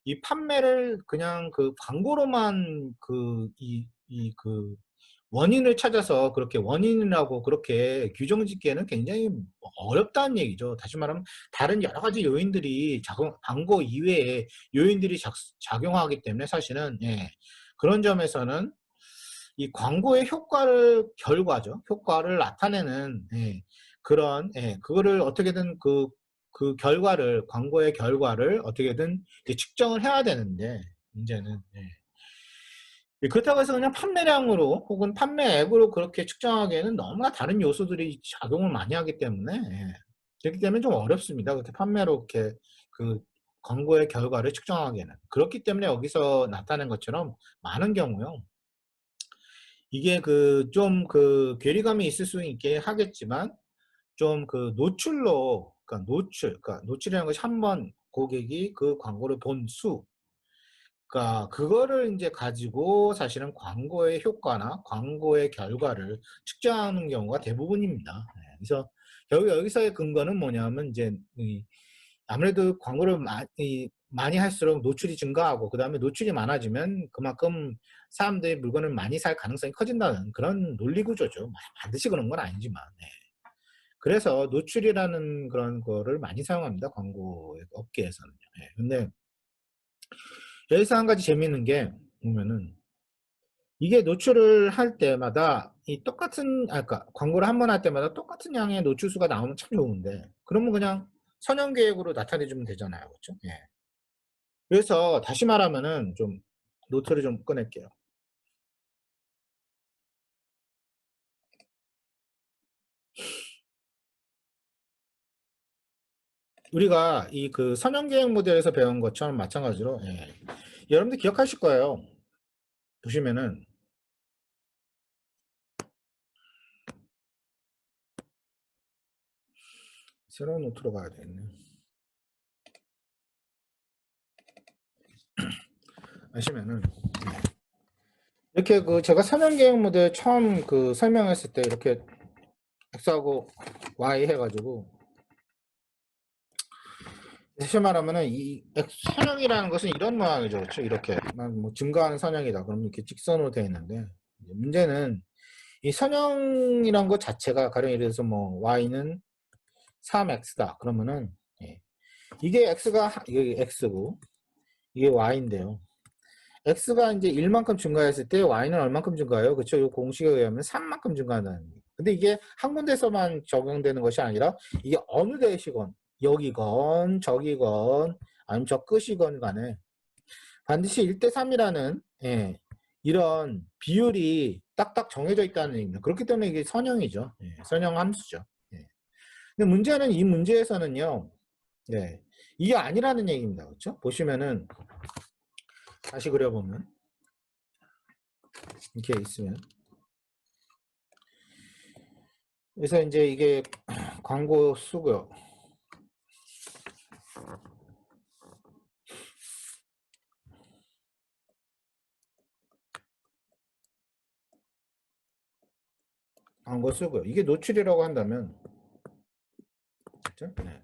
이 판매를 그냥 그 광고로만 원인을 찾아서 그렇게 원인이라고 그렇게 규정 짓기에는 굉장히 어렵다는 얘기죠. 다시 말하면 다른 여러 가지 요인들이 광고 이외에 요인들이 작용하기 때문에 사실은 예, 그런 점에서는 이 광고의 결과죠. 효과를 나타내는 예, 그런 예, 그거를 어떻게든 광고의 결과를 어떻게든 이제 측정을 해야 되는데 문제는 예. 그렇다고 해서 그냥 판매량으로 혹은 판매액으로 그렇게 측정하기에는 너무나 다른 요소들이 작용을 많이 하기 때문에 예. 그렇기 때문에 좀 어렵습니다. 그렇게 판매로 이렇게 그 광고의 결과를 측정하기에는. 그렇기 때문에 여기서 나타낸 것처럼 많은 경우요. 이게 좀 괴리감이 있을 수 있게 하겠지만 좀 그러니까 노출이라는 것이 한 번 고객이 그 광고를 본 수, 그러니까 그거를 이제 가지고 사실은 광고의 효과나 광고의 결과를 측정하는 경우가 대부분입니다. 네, 그래서 여기서의 근거는 뭐냐면 이제 아무래도 광고를 많이 할수록 노출이 증가하고 그 다음에 노출이 많아지면 그만큼 사람들이 물건을 많이 살 가능성이 커진다는 그런 논리 구조죠. 반드시 그런 건 아니지만. 네. 그래서 노출이라는 그런 거를 많이 사용합니다. 광고 업계에서는요. 네. 근데 여기서 한 가지 재미있는 게 보면은 이게 노출을 할 때마다 그러니까 광고를 한 번 할 때마다 똑같은 양의 노출수가 나오면 참 좋은데 그러면 그냥 선형 계획으로 나타내 주면 되잖아요. 그렇죠? 예. 그래서 다시 말하면은 좀 노트를 좀 꺼낼게요. 우리가 선형 계획 모델에서 배운 것처럼 마찬가지로 예. 여러분들 기억하실 거예요. 보시면은 새로운 노트로 가야 되겠네. 아시면은 이렇게 제가 선형 계획 모델 처음 설명했을 때 이렇게 X하고 Y 해가지고 다시 말하면은 이 선형이라는 것은 이런 모양이죠. 그렇죠? 이렇게 뭐 증가하는 선형이다. 그럼 이렇게 직선으로 되어 있는데 문제는 이 선형이란 것 자체가 가령 예를 들어서 뭐 Y는 3X다. 그러면은 예. 이게 X고 이게 Y인데요. X가 이제 1만큼 증가했을 때 Y는 얼만큼 증가해요? 그렇죠? 이 공식에 의하면 3만큼 증가한다는. 근데 이게 한 군데서만 적용되는 것이 아니라 이게 어느 데시건 여기건 저기건 아니면 저 끝이건 간에 반드시 1대3이라는 예, 이런 비율이 딱딱 정해져 있다는 얘기입니다. 그렇기 때문에 이게 선형이죠. 예, 선형 함수죠. 예. 근데 문제는 이 문제에서는요. 네, 이게 아니라는 얘기입니다. 그렇죠? 보시면은 다시 그려보면 이렇게 있으면 그래서 이제 이게 광고 수고요. 광고 수고요. 이게 노출이라고 한다면 그렇죠? 네.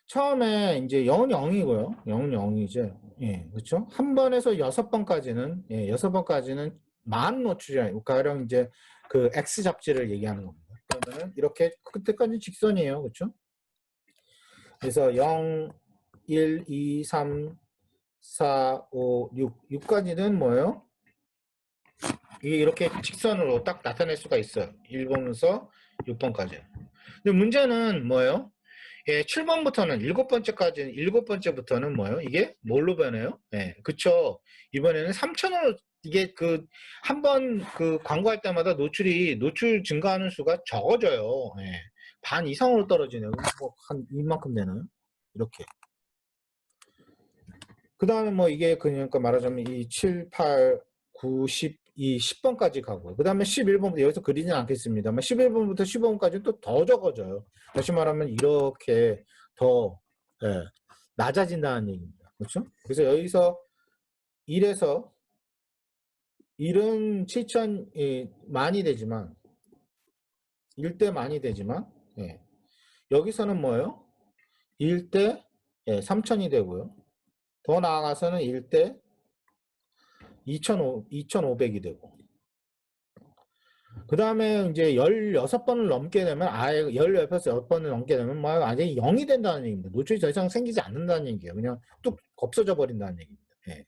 처음에 이제 0은 0이고요. 0은 0이죠. 예, 그렇죠? 한 번에서 6번까지는 예, 6번까지는 만 노출이 아니고 가령 이제 X 잡지를 얘기하는 겁니다. 그러면은 이렇게 그때까지 직선이에요. 그렇죠? 그래서 0, 1, 2, 3, 4, 5, 6. 6까지는 뭐예요? 이게 이렇게 직선으로 딱 나타낼 수가 있어요. 1번에서 6번까지. 근데 문제는 뭐예요? 예, 7번부터는 일곱 번째부터는 뭐예요? 이게 뭘로 변해요? 예, 그쵸. 이번에는 3천원, 이게 한 번 광고할 때마다 노출 증가하는 수가 적어져요. 예, 반 이상으로 떨어지네요. 한 이만큼 되나요? 이렇게. 그 다음에 뭐 이게 그러니까 말하자면 이 7, 8, 9, 10, 이 10번까지 가고요. 그 다음에 11번부터 여기서 그리진 않겠습니다만 11번부터 15번까지는 또 더 적어져요. 다시 말하면 이렇게 더 예, 낮아진다는 얘기입니다. 그렇죠? 그래서 여기서 1에서 1은 7천 많이 되지만 1대 많이 되지만 예, 여기서는 뭐예요? 1대 3천이 되고요. 더 나아가서는 1대 2,500이 되고 그 다음에 이제 16번을 넘게 되면, 아예 16번을 넘게 되면, 뭐, 아예 0이 된다는 얘기입니다. 노출이 더 이상 생기지 않는다는 얘기예요. 그냥 뚝 없어져 버린다는 얘기입니다. 예.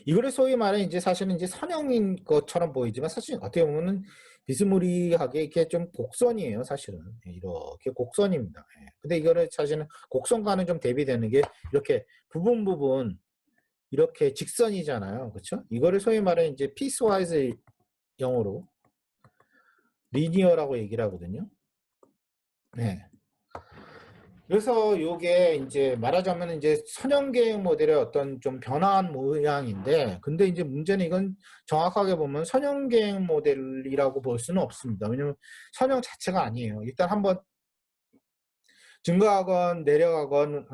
이거를 소위 말해 이제 사실은 이제 선형인 것처럼 보이지만 사실 어떻게 보면은 비스무리하게 이렇게 좀 곡선이에요, 사실은. 예, 이렇게 곡선입니다. 예. 근데 이거를 사실은 곡선과는 좀 대비되는 게 이렇게 부분 이렇게 직선이잖아요. 그렇죠? 이거를 소위 말해 이제 피스와이즈 영어로 리니어라고 얘기를 하거든요. 네. 그래서 요게 이제 말하자면 이제 선형계획 모델의 어떤 좀 변화한 모양인데, 근데 이제 문제는 이건 정확하게 보면 선형계획 모델이라고 볼 수는 없습니다. 왜냐면 선형 자체가 아니에요. 일단 한번 증가하건 내려가건,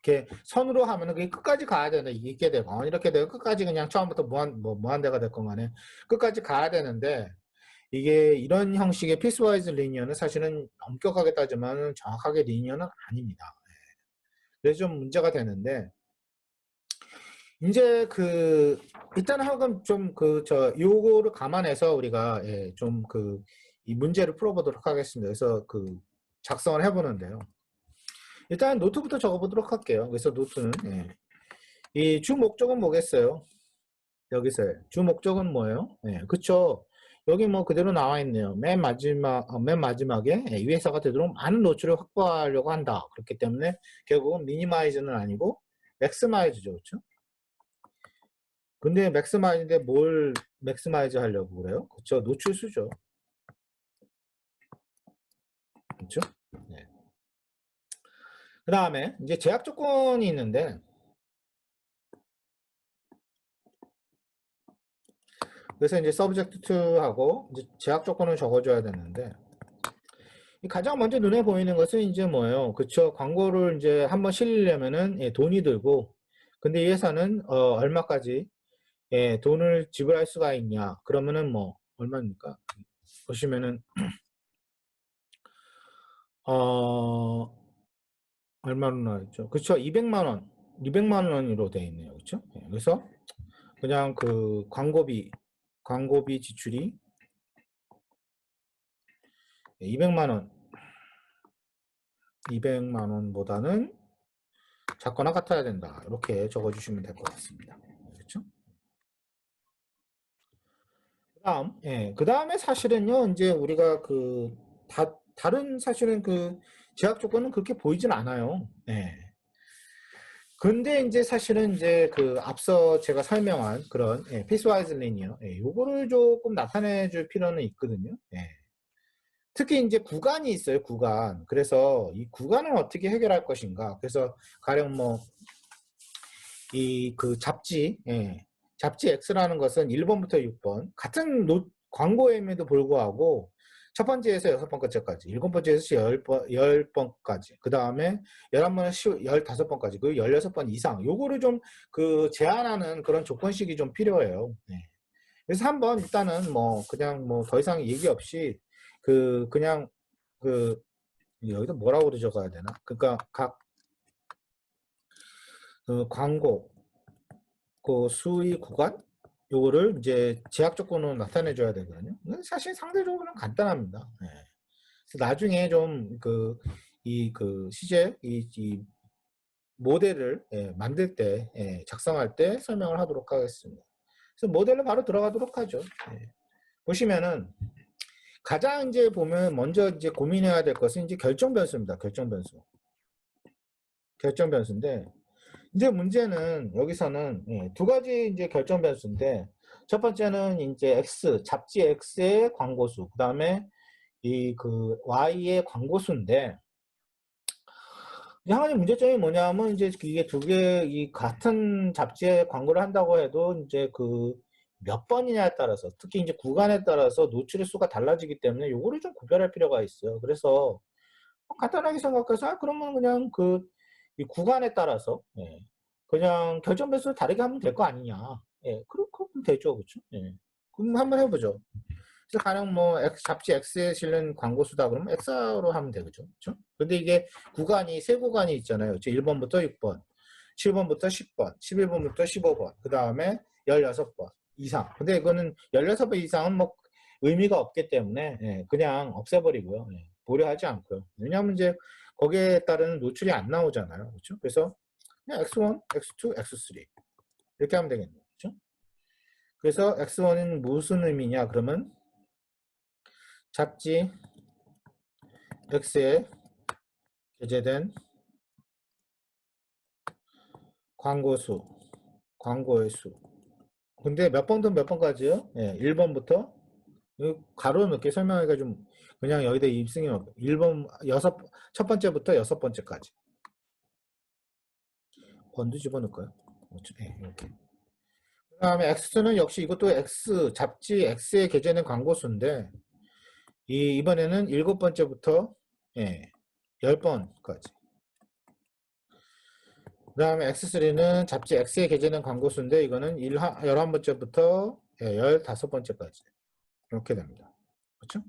이렇게 선으로 하면은 그게 끝까지 가야 되는데, 이게 되고 이렇게 되고 끝까지 그냥 처음부터 무한대가 됐건 간에 끝까지 가야 되는데, 이게 이런 형식의 피스와이즈 리니어는 사실은 엄격하게 따지면 정확하게 리니어는 아닙니다. 그래서 좀 문제가 되는데, 이제 그 일단 하여간 좀 요거를 감안해서 우리가 좀 이 문제를 풀어보도록 하겠습니다. 그래서 작성을 해보는데요. 일단 노트부터 적어보도록 할게요. 그래서 노트는 이 주 목적은 뭐겠어요? 여기서 주 목적은 뭐예요? 그쵸. 여기 뭐 그대로 나와 있네요. 맨 마지막에 이 회사가 되도록 많은 노출을 확보하려고 한다. 그렇기 때문에 결국은 미니마이즈는 아니고 맥스마이즈죠. 그렇죠? 근데 맥스마이즈인데 뭘 맥스마이즈 하려고 그래요? 그렇죠. 노출수죠. 그렇죠? 네. 그 다음에 이제 제약 조건이 있는데, 그래서 이제 subject to하고 이제 제약 조건을 적어줘야 되는데, 가장 먼저 눈에 보이는 것은 이제 뭐예요? 그쵸? 광고를 이제 한번 실으려면은 돈이 들고, 근데 이 회사는 얼마까지 돈을 지불할 수가 있냐? 그러면은 뭐 얼마입니까? 보시면은 얼마로 나왔죠? 그쵸? 200만 원, 200만 원으로 되어 있네요. 그쵸? 그래서 그냥 광고비 지출이 200만 원, 200만 원보다는 작거나 같아야 된다. 이렇게 적어주시면 될 것 같습니다. 그렇죠? 그 다음에 사실은요, 이제 우리가 다른 사실은 제약 조건은 그렇게 보이진 않아요. 근데 이제 사실은 이제 앞서 제가 설명한 그런 피스와이즈 리니어, 요거를 조금 나타내 줄 필요는 있거든요. 특히 이제 구간이 있어요, 구간. 그래서 이 구간을 어떻게 해결할 것인가. 그래서 가령 뭐, 잡지 X라는 것은 1번부터 6번. 같은 광고임에도 불구하고, 첫 번째에서 6번까지, 7번째에서 10번까지, 그 다음에 11번에서 15번까지, 그리고 16번 이상. 요거를 좀 제한하는 그런 조건식이 좀 필요해요. 그래서 한번 일단은 뭐, 그냥 뭐, 더 이상 얘기 없이, 그냥, 여기다 뭐라고 적어야 되나? 그러니까 각 광고 수위 구간 요거를 이제 제약 조건으로 나타내 줘야 되거든요. 사실 상대적으로는 간단합니다. 그래서 나중에 좀 CJ 이 모델을 만들 때 작성할 때 설명을 하도록 하겠습니다. 그래서 모델로 바로 들어가도록 하죠. 보시면은 가장 이제 보면 먼저 이제 고민해야 될 것은 이제 결정 변수입니다. 결정 변수인데 이제 문제는 여기서는 두 가지 이제 결정 변수인데 첫 번째는 이제 잡지 X의 광고수, 그 다음에 Y의 광고수인데 한 가지 문제점이 뭐냐면 이제 이게 두 개 같은 잡지에 광고를 한다고 해도 이제 몇 번이냐에 따라서 특히 이제 구간에 따라서 노출의 수가 달라지기 때문에 요거를 좀 구별할 필요가 있어요. 그래서 간단하게 생각해서 그러면 그냥 이 구간에 따라서 그냥 결정 변수를 다르게 하면 될 거 아니냐. 그럼 되죠. 그렇죠? 그럼 한번 해보죠. 그래서 가령 뭐 잡지 X에 실린 광고 수다 그러면 X로 하면 되죠. 그렇죠? 근데 이게 세 구간이 있잖아요. 1번부터 6번, 7번부터 10번, 11번부터 15번, 그 다음에 16번. 이상. 근데 이거는 16배 이상은 뭐 의미가 없기 때문에 예, 그냥 없애버리고요. 예, 고려하지 않고요. 왜냐하면 이제 거기에 따른 노출이 안 나오잖아요. 그렇죠? 그래서 그냥 x1, x2, x3 이렇게 하면 되겠네요. 그렇죠? 그래서 x1은 무슨 의미냐? 그러면 잡지 x에 게재된 광고 수, 광고의 수. 근데 몇 번부터 몇 번까지요? 예, 1번부터 가로 넣게 설명하기가 좀 그냥 여기다 입승이 없고 1번 첫 번째부터 여섯 번째까지 번도 집어넣을까요? 네, 이렇게. 그 다음에 X는 역시 이것도 X 잡지 X에 게재된 광고 수인데 이번에는 7번째부터 예, 10번까지. 그 다음에 X3는 잡지 X에 게재된 광고 수인데 이거는 11번째부터 15번째까지 이렇게 됩니다. 그렇죠?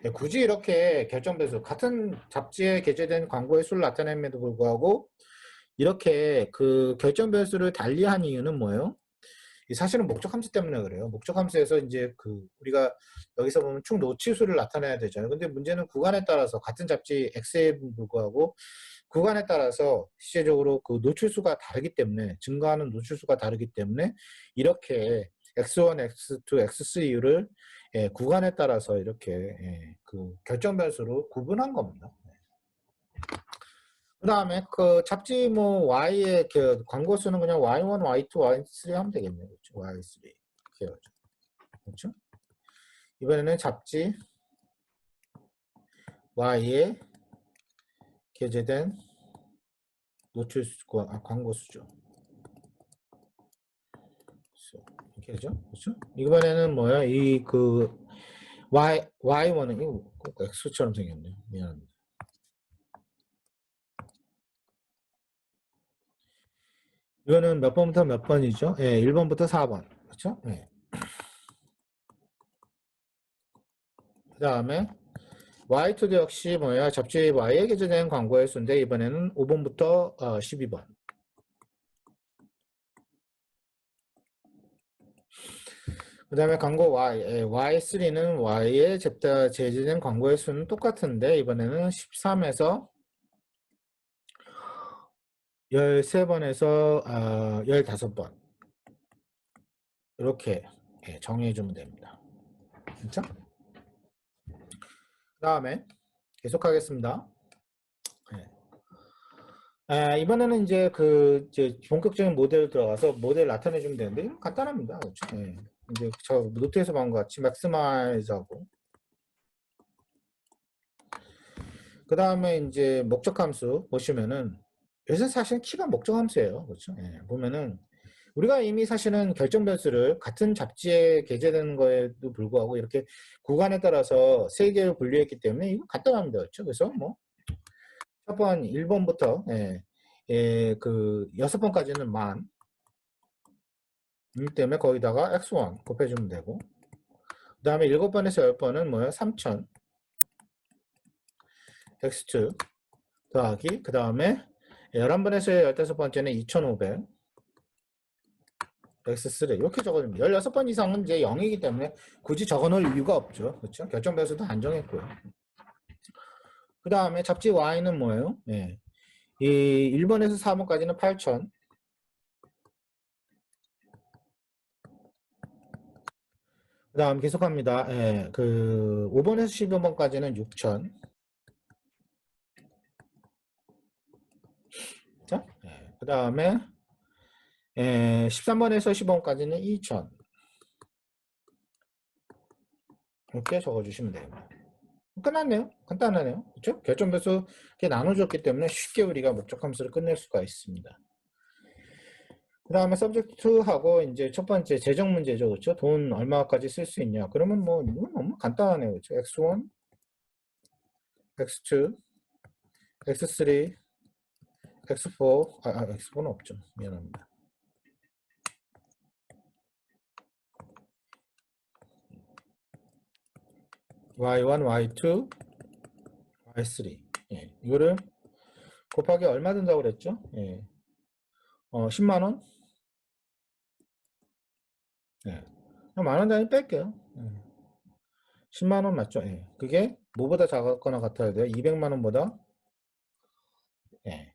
예, 굳이 이렇게 결정돼서 같은 잡지에 게재된 광고의 수를 나타냄에도 불구하고 이렇게 그 결정 변수를 달리한 이유는 뭐예요? 사실은 목적 함수 때문에 그래요. 목적 함수에서 이제 그 우리가 여기서 보면 총 노치수를 나타내야 되잖아요. 근데 문제는 구간에 따라서 같은 잡지 X에 불구하고 구간에 따라서 실제적으로 그 노출수가 다르기 때문에 증가하는 노출수가 다르기 때문에 이렇게 X1, X2, X3를 구간에 따라서 이렇게 그 결정 변수로 구분한 겁니다. 그 다음에 그 잡지 뭐 Y의 그 광고 수는 그냥 Y1, Y2, Y3 하면 되겠네요. 그렇죠? Y3. 이렇게 그렇죠? 이번에는 잡지 Y에 게재된 노출수가 광고 수죠. 이렇게 되죠? 그렇죠? 이번에는 뭐야? 이 그 Y1은 이거 꼭 X처럼 생겼네요. 미안합니다. 이거는 몇 번부터 몇 번이죠? 예, 1번부터 4번. 그렇죠? 예. 그 다음에 Y2도 역시 뭐야? 잡지 Y에 게재된 광고의 수인데 이번에는 5번부터 12번. 그 다음에 광고 Y, Y3는 Y에 제재된 광고의 수는 똑같은데 이번에는 13에서 13번에서 15번 이렇게 정리해주면 됩니다. 그렇죠? 그 다음에 계속하겠습니다. 이번에는 이제 그 이제 본격적인 모델 들어가서 모델 나타내주면 되는데 이건 간단합니다. 그렇죠? 이제 저 노트에서 본 것 같이 맥스마이즈하고 그 다음에 이제 목적 함수 보시면은 요새 사실 키가 목적 함수예요. 그렇죠? 보면은 우리가 이미 사실은 결정 변수를 같은 잡지에 게재되는 거에도 불구하고 이렇게 구간에 따라서 세 개를 분류했기 때문에 이거 간단합니다. 그렇죠? 그래서 뭐 첫 번 1번부터 그 6번까지는 만 이기 때문에 거기다가 x1 곱해주면 되고 그 다음에 7번에서 10번은 뭐예요? 3000 x2 더하기 그 다음에 11번에서 15번째는 2500 x3 이렇게 적어줍니다. 16번 이상은 이제 0이기 때문에 굳이 적어놓을 이유가 없죠. 그렇죠? 결정 변수도 안 정했고요. 그 다음에 잡지 y는 뭐예요? 이 1번에서 4번까지는 8000 그 다음 계속합니다. 그 5번에서 12번까지는 6000 자, 그 다음에 13번에서 10번까지는 2000 이렇게 적어주시면 됩니다. 끝났네요. 간단하네요. 그렇죠? 결정 변수 이렇게 나눠줬기 때문에 쉽게 우리가 목적 함수를 끝낼 수가 있습니다. 그 다음에 subject하고 이제 첫 번째 재정 문제죠. 그렇죠? 돈 얼마까지 쓸 수 있냐. 그러면 뭐 이건 너무 간단하네요. 그렇죠? x1, x2, x3, x4, x4는 없죠. 미안합니다. y1, y2, y3. 이거를 곱하기 얼마 든다고 그랬죠? 10만 원? 만 원 단위 뺄게요. 10만 원 맞죠? 예. 그게 뭐보다 작거나 같아야 돼요? 200만 원보다 예.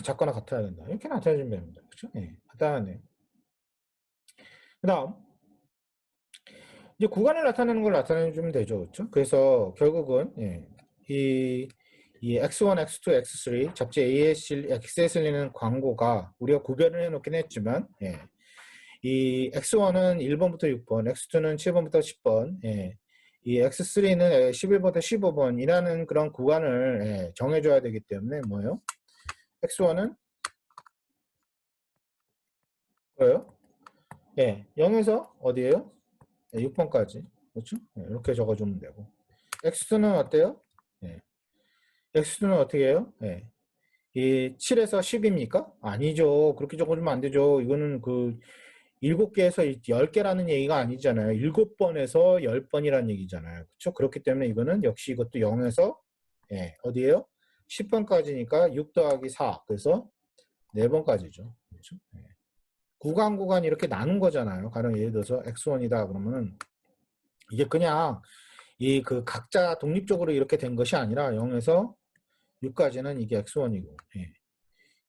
작거나 같아야 된다. 이렇게 나타내주면 됩니다. 그렇죠? 예. 간단하네요. 그다음 이제 구간을 나타내는 걸 나타내주면 되죠. 그렇죠? 그래서 결국은 예. 이 X1, X2, X3 잡지 X에 실리는 광고가 우리가 구별을 해놓긴 했지만 예. 이 X1은 1번부터 6번, X2는 7번부터 10번, 예. 이 X3는 11번부터 15번이라는 그런 구간을 예, 정해줘야 되기 때문에 뭐예요? X1은 뭐예요? 예, 0에서 어디에요? 예, 6번까지. 그렇죠? 예, 이렇게 적어주면 되고. X2는 어때요? 예. X2는 어떻게 해요? 예. 이 7에서 10입니까? 아니죠. 그렇게 적어주면 안 되죠. 이거는 그 7개에서 10개라는 얘기가 아니잖아요. 7번에서 10번이라는 얘기잖아요. 그렇죠? 그렇기 때문에 이거는 역시 이것도 0에서 예, 어디에요? 10번까지니까 6 더하기 4. 그래서 4번까지죠. 그렇죠? 예. 구간 이렇게 나눈 거잖아요. 가령 예를 들어서 X1이다 그러면은 이게 그냥 이 그 각자 독립적으로 이렇게 된 것이 아니라 0에서 6까지는 이게 X1이고 예.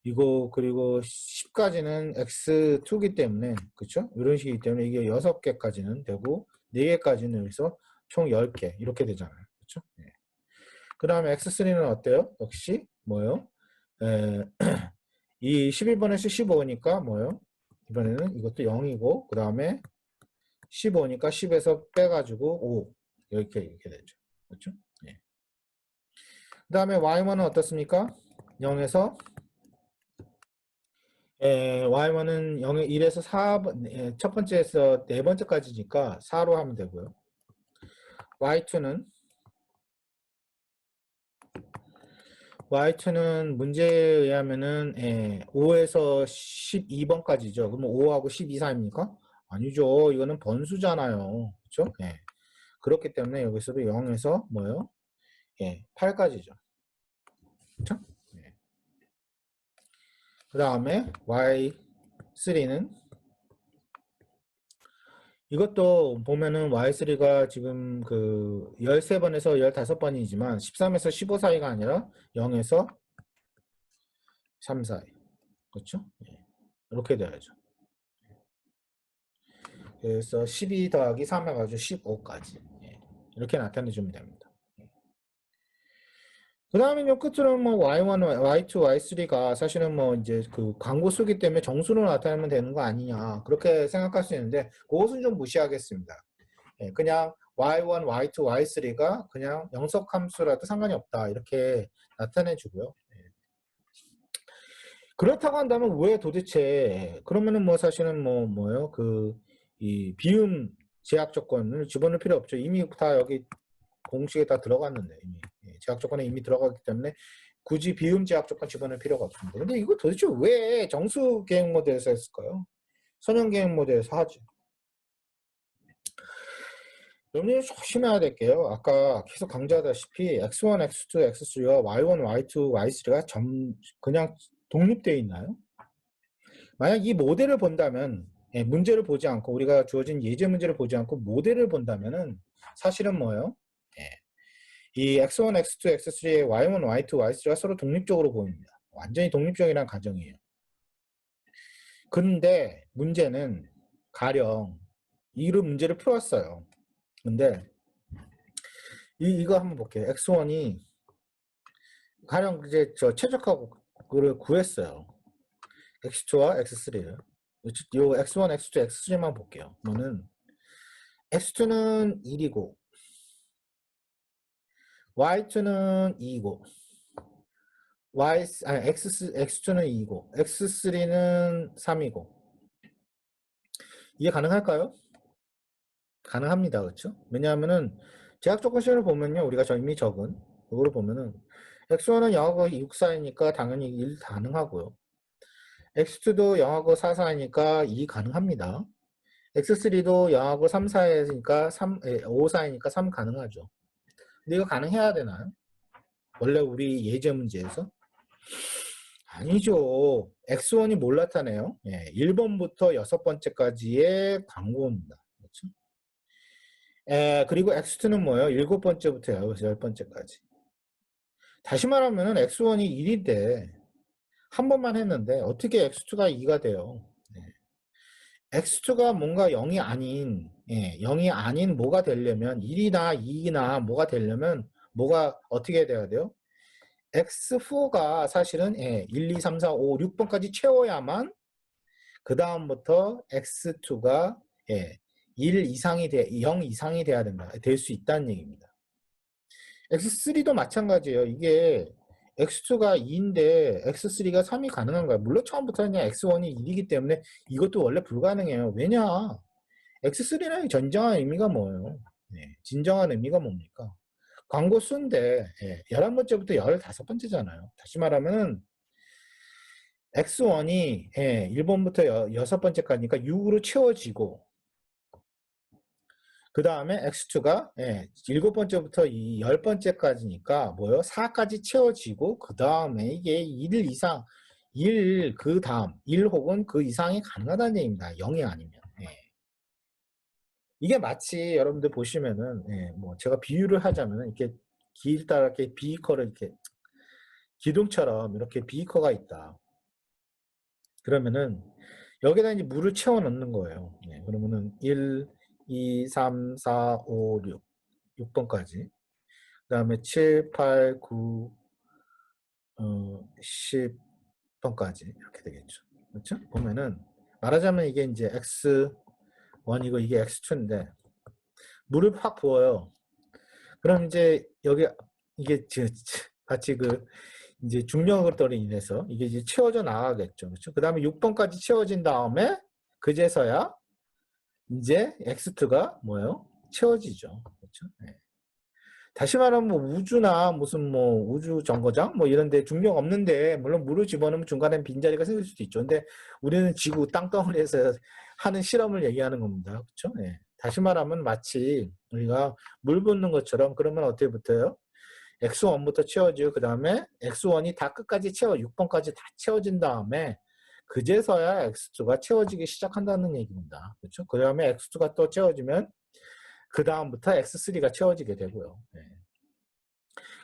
이거 그리고 10까지는 X2기 때문에 그쵸? 이런 식이기 때문에 이게 6개까지는 되고 4개까지는 여기서 총 10개 이렇게 되잖아요. 그쵸? 예. 그 다음에 X3는 어때요? 역시 뭐예요? 이 11번에서 15니까 뭐예요? 이번에는 이것도 0이고 그 다음에 15니까 10에서 빼가지고 5 이렇게 되죠. 그렇죠? 예. 그 다음에 Y1은 어떻습니까? 0에서 Y1은 0에 1에서 4번, 첫 번째에서 네 번째까지니까 4로 하면 되고요. Y2는 문제에 의하면은 5에서 12번까지죠. 그러면 5하고 12 사이입니까? 아니죠. 이거는 번수잖아요. 그렇죠? 예. 그렇기 때문에 여기서도 0에서 뭐요? 8까지죠. 그렇죠? 예. 그 다음에 Y3는 이것도 보면은 Y3가 지금 그 13번에서 15번이지만 13에서 15 사이가 아니라 0에서 3 사이. 그렇죠? 예. 이렇게 돼야죠. 그래서 12 더하기 3 해가지고 15까지. 예. 이렇게 나타내주면 됩니다. 그 다음에 끝으로 뭐 Y1, Y2, Y3가 사실은 뭐 이제 그 광고 수기 때문에 정수로 나타내면 되는 거 아니냐. 그렇게 생각할 수 있는데 그것은 좀 무시하겠습니다. 예, 그냥 Y1, Y2, Y3가 그냥 영석 함수라도 상관이 없다. 이렇게 나타내 주고요. 예. 그렇다고 한다면 왜 도대체 그러면은 뭐 사실은 뭐요? 이 비움 제약 조건을 집어넣을 필요 없죠. 이미 다 여기 공식에 다 들어갔는데 이미 제약 조건에 이미 들어가기 때문에 굳이 비움 제약 조건 집어넣을 필요가 없습니다. 근데 이거 도대체 왜 정수 계획 모델에서 했을까요? 선형 계획 모델에서 하지. 여러분이 조심해야 될게요. 아까 계속 강조하다시피 X1, X2, X3와 Y1, Y2, Y3가 그냥 독립되어 있나요? 만약 이 모델을 본다면 문제를 보지 않고 우리가 주어진 예제 문제를 보지 않고 모델을 본다면은 사실은 뭐예요? 이 X1, X2, X3의 Y1, Y2, Y3가 서로 독립적으로 보입니다. 완전히 독립적이라는 가정이에요. 근데 문제는 가령 이런 문제를 풀었어요. 근데 이거 한번 볼게요. X1이 가령 이제 저 최적화를 구했어요. X2와 X3를. 요 X1, X2, X3만 볼게요. 그러면은 X2는 1이고 Y2는 2이고 X2는 2이고 X3는 3이고 이게 가능할까요? 가능합니다. 그렇죠? 왜냐하면은 제약 조건 시험을 보면요. 우리가 이미 적은 이거를 보면은 X1은 0하고 6 사이니까 당연히 1 가능하고요. X2도 0하고 4 사이니까 2 가능합니다. X3도 0하고 3 사이니까 5 사이니까 3 가능하죠. 근데 이거 가능해야 되나요? 원래 우리 예제 문제에서 아니죠. X1이 뭘 나타내요? 예, 1번부터 6번째까지의 광고입니다. 그렇죠? 예, 그리고 X2는 뭐예요? 7번째부터 10번째까지. 다시 말하면 X1이 1인데 한 번만 했는데 어떻게 X2가 2가 돼요? X2가 뭔가 0이 아닌, 0이 아닌 뭐가 되려면 1이나 2나 뭐가 되려면 뭐가 어떻게 돼야 돼요? X4가 사실은 1, 2, 3, 4, 5, 6번까지 채워야만 그 다음부터 X2가 1 이상이 0 이상이 돼야 된다. 될 수 있다는 얘기입니다. X3도 마찬가지예요. 이게 X2가 2인데 X3가 3이 가능한 거야. 물론 처음부터 그냥 X1이 1이기 때문에 이것도 원래 불가능해요. 왜냐? X3라는 진정한 의미가 뭐예요? 진정한 의미가 뭡니까? 광고 수인데 11번째부터 15번째잖아요. 다시 말하면 X1이 1번부터 6번째까지니까 6으로 채워지고 그 다음에 X2가 7번째부터 10번째까지니까 뭐요? 4까지 채워지고 그 다음에 이게 1 이상 1 그 다음 1 혹은 그 이상이 가능하다는 얘기입니다. 0이 아니면. 이게 마치 여러분들 보시면은 뭐 제가 비유를 하자면 이렇게 길다 이렇게 비커를 이렇게 기둥처럼 이렇게 비커가 있다. 그러면은 여기다 이제 물을 채워 넣는 거예요. 그러면은 1, 2, 3, 4, 5, 6, 6번까지. 그 다음에 7, 8, 9, 10번까지 이렇게 되겠죠. 그렇죠? 보면은 말하자면 이게 이제 X1이고 이게 X2인데 물을 확 부어요. 그럼 이제 여기 이게 같이 그 이제 중력으로 인해서 이게 이제 채워져 나가겠죠. 그렇죠? 그 다음에 6번까지 채워진 다음에 그제서야 이제 X2가 뭐예요? 채워지죠. 그렇죠? 다시 말하면 뭐 우주나 무슨 뭐 우주 정거장 뭐 이런 데 중력 없는데 물론 물을 집어넣으면 중간에 빈자리가 생길 수도 있죠. 근데 우리는 지구 땅덩어리에서 하는 실험을 얘기하는 겁니다. 그렇죠? 다시 말하면 마치 우리가 물 붓는 것처럼 그러면 어떻게 붙어요? X1부터 채워지고 그 다음에 X1이 다 끝까지 6번까지 다 채워진 다음에 그제서야 X2가 채워지기 시작한다는 얘기입니다. 그렇죠? 그 다음에 X2가 또 채워지면 그 다음부터 X3가 채워지게 되고요.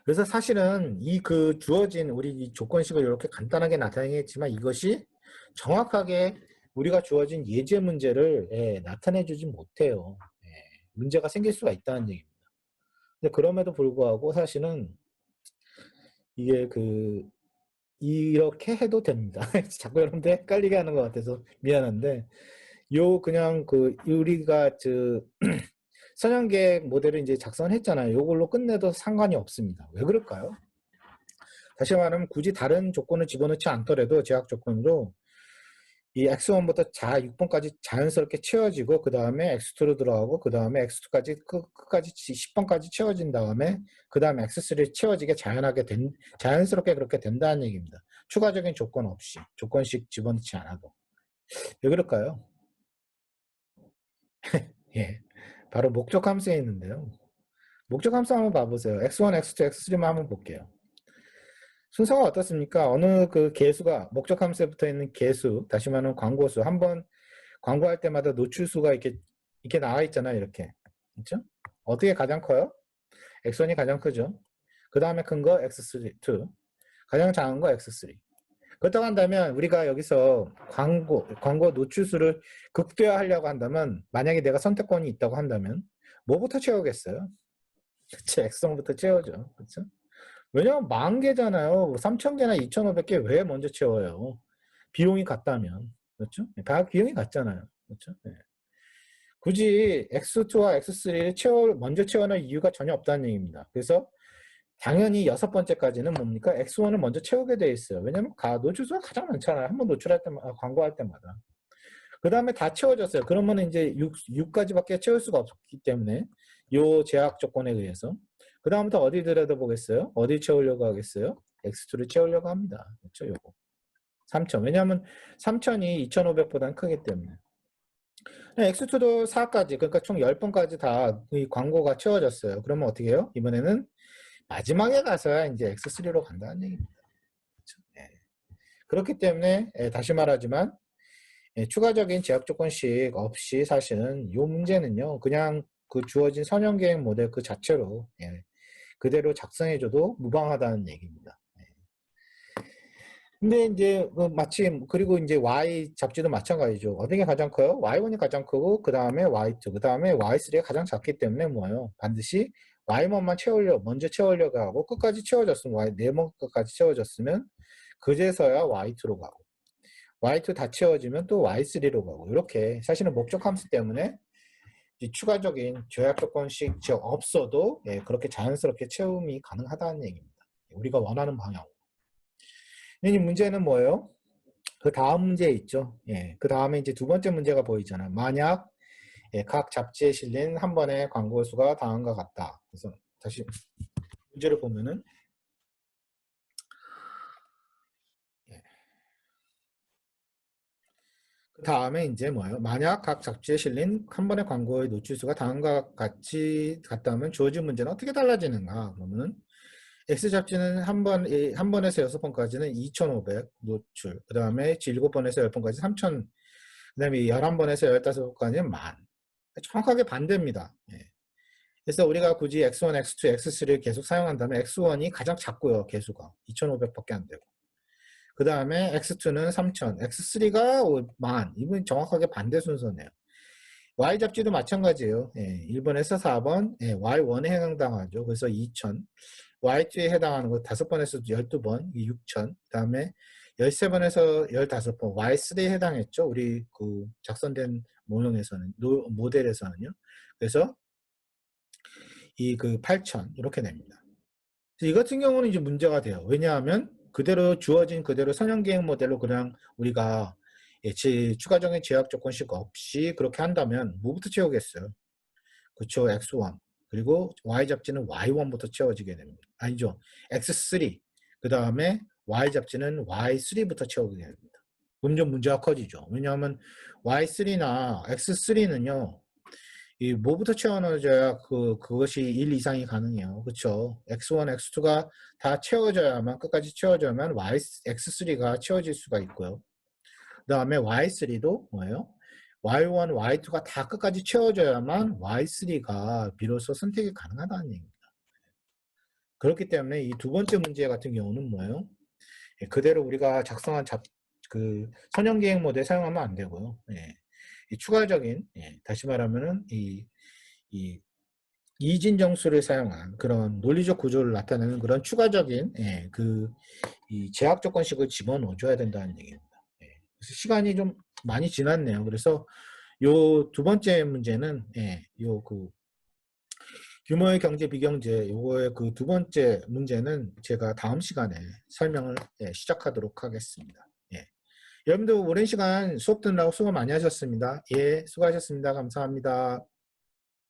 그래서 사실은 이 그 주어진 우리 이 조건식을 이렇게 간단하게 나타내겠지만 이것이 정확하게 우리가 주어진 예제 문제를 나타내 주지 못해요. 문제가 생길 수가 있다는 얘기입니다. 근데 그럼에도 불구하고 사실은 이게 이렇게 해도 됩니다. 자꾸 여러분들 헷갈리게 하는 것 같아서 미안한데 그냥 우리가 선형계획 모델을 이제 작성했잖아요. 이걸로 끝내도 상관이 없습니다. 왜 그럴까요? 다시 말하면 굳이 다른 조건을 집어넣지 않더라도 제약 조건으로 이 X1부터 6번까지 자연스럽게 채워지고 그 다음에 X2로 들어가고 그 다음에 X2까지 끝까지 10번까지 채워진 다음에 그 다음에 X3를 채워지게 자연스럽게 그렇게 된다는 얘기입니다. 추가적인 조건 없이 조건식 집어넣지 않아도. 왜 그럴까요? 바로 목적 함수에 있는데요. 목적 함수 한번 봐보세요. X1, X2, X3만 한번 볼게요. 순서가 어떻습니까? 어느 그 개수가 목적 함수에 붙어 있는 개수, 다시 말하면 광고수, 한번 광고할 때마다 노출수가 이렇게 나와 있잖아요. 이렇게. 그렇죠? 어떻게 가장 커요? X1이 가장 크죠. 그 다음에 큰 거 X3, 2. 가장 작은 거 X3. 그렇다고 한다면 우리가 여기서 광고 노출수를 극대화하려고 한다면 만약에 내가 선택권이 있다고 한다면 뭐부터 채우겠어요? 그치, X1부터 채워죠. 그렇죠? 왜냐면 10,000개잖아요. 3,000개나 2,500개 왜 먼저 채워요? 비용이 같다면. 그렇죠? 다 비용이 같잖아요. 그렇죠? 굳이 X2와 X3를 먼저 채워놓을 이유가 전혀 없다는 얘기입니다. 그래서 당연히 6번째까지는 뭡니까? X1을 먼저 채우게 돼 있어요. 왜냐면 노출수가 가장 많잖아요. 한번 노출할 때마다, 광고할 때마다. 그 다음에 다 채워졌어요. 그러면 이제 6까지밖에 채울 수가 없기 때문에 요 제약 조건에 의해서 그 다음부터 어디 들여다보겠어요? 어디 채우려고 하겠어요? X2를 채우려고 합니다. 그렇죠? 요거 3,000. 왜냐하면 3,000이 2,500보다는 크기 때문에. X2도 4까지, 그러니까 총 10번까지 다 이 광고가 채워졌어요. 그러면 어떻게 해요? 이번에는 마지막에 가서야 이제 X3로 간다는 얘기입니다. 그렇죠? 그렇기 때문에 다시 말하지만 추가적인 제약 조건식 없이 사실은 이 문제는요. 그냥 그 주어진 선형계획 모델 그 자체로 그대로 작성해줘도 무방하다는 얘기입니다. 근데 이제 마침 그리고 이제 Y 잡지도 마찬가지죠. 어떤 게 가장 커요? Y1이 가장 크고 그 다음에 Y2, 그 다음에 Y3가 가장 작기 때문에 뭐예요? 반드시 Y만만 먼저 채우려고 하고 끝까지 채워졌으면 네 번 끝까지 채워졌으면 그제서야 Y2로 가고 Y2 다 채워지면 또 Y3로 가고 이렇게 사실은 목적 함수 때문에 이 추가적인 조약 조건식 없어도 그렇게 자연스럽게 채움이 가능하다는 얘기입니다. 우리가 원하는 방향. 이 문제는 뭐예요? 그 다음 문제 있죠. 그 다음에 이제 두 번째 문제가 보이잖아요. 만약 각 잡지에 실린 한 번의 광고 수가 다음과 같다. 그래서 다시 문제를 보면은 그 다음에 이제 뭐예요? 만약 각 잡지에 실린 한 번의 광고의 노출 수가 다음과 같이 같다면 주어진 문제는 어떻게 달라지는가? 그러면은 X 잡지는 한 번에서 6번까지는 2,500 노출. 그 다음에 7번에서 10번까지 3,000. 그 다음에 11번에서 15번까지는 10,000. 정확하게 반대입니다. 그래서 우리가 굳이 X1, X2, X3를 계속 사용한다면 X1이 가장 작고요. 개수가. 2,500밖에 안 되고. 그 다음에 X2는 3,000. X3가 10,000. 이건 정확하게 반대 순서네요. Y 잡지도 마찬가지예요. 1번에서 4번 Y1에 해당당하죠. 그래서 2,000. Y2에 해당하는 거 5번에서 12번, 6,000. 그 다음에 13번에서 15번, Y3에 해당했죠. 우리 그 작성된 모델에서는요. 그래서 이 그 8,000 이렇게 됩니다. 이 같은 경우는 이제 문제가 돼요. 왜냐하면 그대로 주어진 그대로 선형계획 모델로 그냥 우리가 추가적인 제약 조건식 없이 그렇게 한다면 뭐부터 채우겠어요? 그쵸, X1. 그리고 Y 잡지는 Y1부터 채워지게 됩니다. 아니죠. X3. 그 다음에 Y 잡지는 Y3부터 채우게 됩니다. 점점 문제가 커지죠. 왜냐하면 Y3나 X3는요. 이 뭐부터 채워넣어줘야 그것이 1 이상이 가능해요. 그쵸? X1, X2가 다 채워져야만 끝까지 채워져야만 X3가 채워질 수가 있고요. 그 다음에 Y3도 뭐예요? Y1, Y2가 다 끝까지 채워져야만 Y3가 비로소 선택이 가능하다는 얘기입니다. 그렇기 때문에 이 두 번째 문제 같은 경우는 뭐예요? 그대로 우리가 작성한 그 선형계획 모델 사용하면 안 되고요. 이 추가적인 다시 말하면은 이 이진정수를 사용한 그런 논리적 구조를 나타내는 그런 추가적인 이 제약 조건식을 집어넣어줘야 된다는 얘기입니다. 그래서 시간이 좀 많이 지났네요. 그래서 요 두 번째 문제는 요 그 규모의 경제 비경제 요거의 그 두 번째 문제는 제가 다음 시간에 설명을 시작하도록 하겠습니다. 여러분들 오랜 시간 수업 듣느라고 수고 많이 하셨습니다. 수고하셨습니다. 감사합니다.